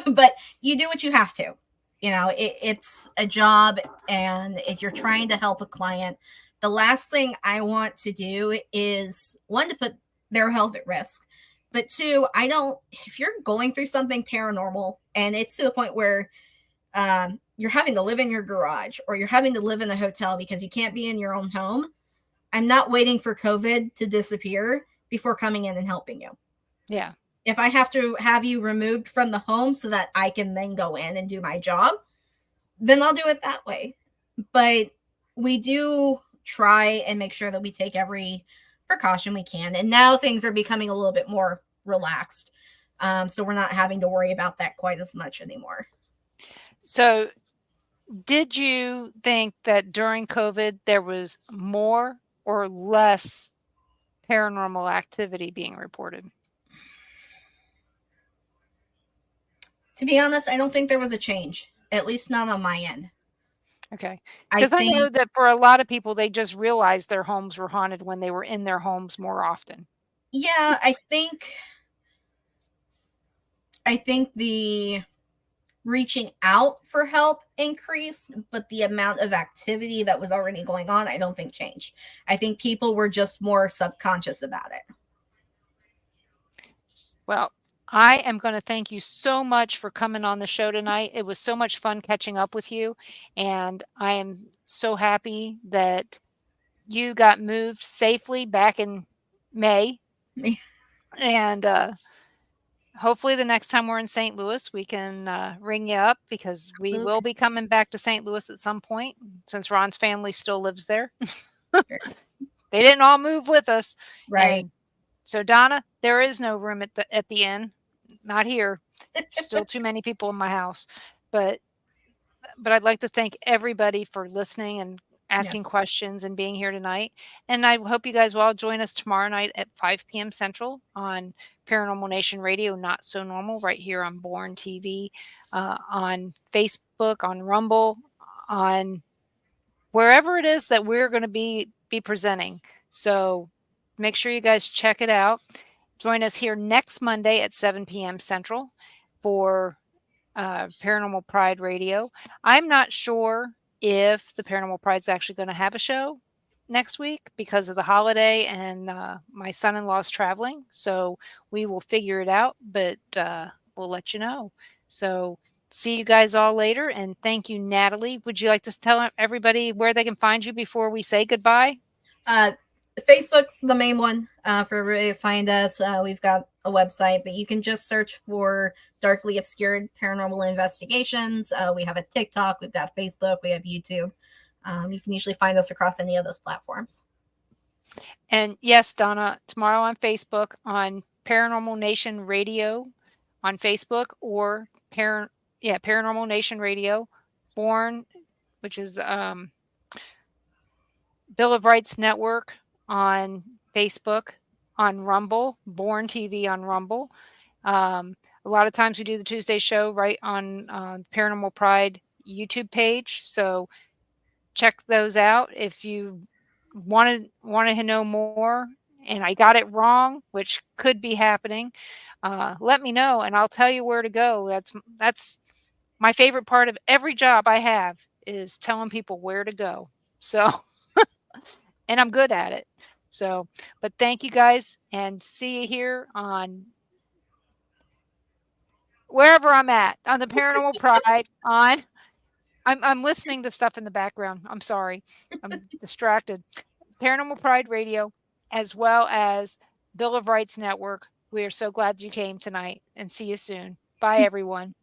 But you do what you have to. It's a job, and if you're trying to help a client, the last thing I want to do is, one, to put their health at risk, but two, I don't. If you're going through something paranormal and it's to the point where you're having to live in your garage or you're having to live in a hotel because you can't be in your own home, I'm not waiting for COVID to disappear before coming in and helping you. Yeah. If I have to have you removed from the home so that I can then go in and do my job, then I'll do it that way. But we do try and make sure that we take every precaution we can. And now things are becoming a little bit more relaxed. So we're not having to worry about that quite as much anymore. So, did you think that during COVID there was more or less paranormal activity being reported? To be honest, I don't think there was a change, at least not on my end. Okay. I Because I know think, that for a lot of people, they just realized their homes were haunted when they were in their homes more often. yeah, I think the reaching out for help increased, but the amount of activity that was already going on, I don't think changed. I think people were just more subconscious about it. Well, I am going to thank you so much for coming on the show tonight. It was so much fun catching up with you. And I am so happy that you got moved safely back in May. And hopefully, the next time we're in St. Louis, we can ring you up because we will Absolutely. be coming back to St. Louis at some point since Ron's family still lives there. They didn't all move with us. Right. And so, Donna, there is no room at the inn. Not here. Still too many people in my house. But I'd like to thank everybody for listening and asking Yes. questions and being here tonight. And I hope you guys will all join us tomorrow night at 5 p.m. Central on Paranormal Nation Radio, Not So Normal, right here on Born TV, on Facebook, on Rumble, on wherever it is that we're going to be presenting. So make sure you guys check it out. Join us here next Monday at 7 p.m. Central for Paranormal Pride Radio. I'm not sure if the Paranormal Pride's actually going to have a show next week because of the holiday and my son-in-law's traveling. So we will figure it out, but we'll let you know. So see you guys all later. And thank you, Natalie. Would you like to tell everybody where they can find you before we say goodbye? Uh, Facebook's the main one for everybody to find us. We've got a website, but you can just search for Darkly Obscured Paranormal Investigations. We have a TikTok, we've got Facebook, we have YouTube. You can usually find us across any of those platforms. And yes, Donna, tomorrow on Facebook, on Paranormal Nation Radio on Facebook, or Paranormal Nation Radio, Born, which is Bill of Rights Network on Facebook, on Rumble, Born TV on Rumble. A lot of times we do the Tuesday show right on Paranormal Pride YouTube page. So check those out if you want to know more and I got it wrong, which could be happening. Let me know and I'll tell you where to go. That's my favorite part of every job I have is telling people where to go. So and I'm good at it. So, but thank you guys and see you here on wherever I'm at on the Paranormal Pride on I'm listening to stuff in the background. I'm sorry. I'm distracted. Paranormal Pride Radio, as well as Bill of Rights Network. We are so glad you came tonight and see you soon. Bye, everyone.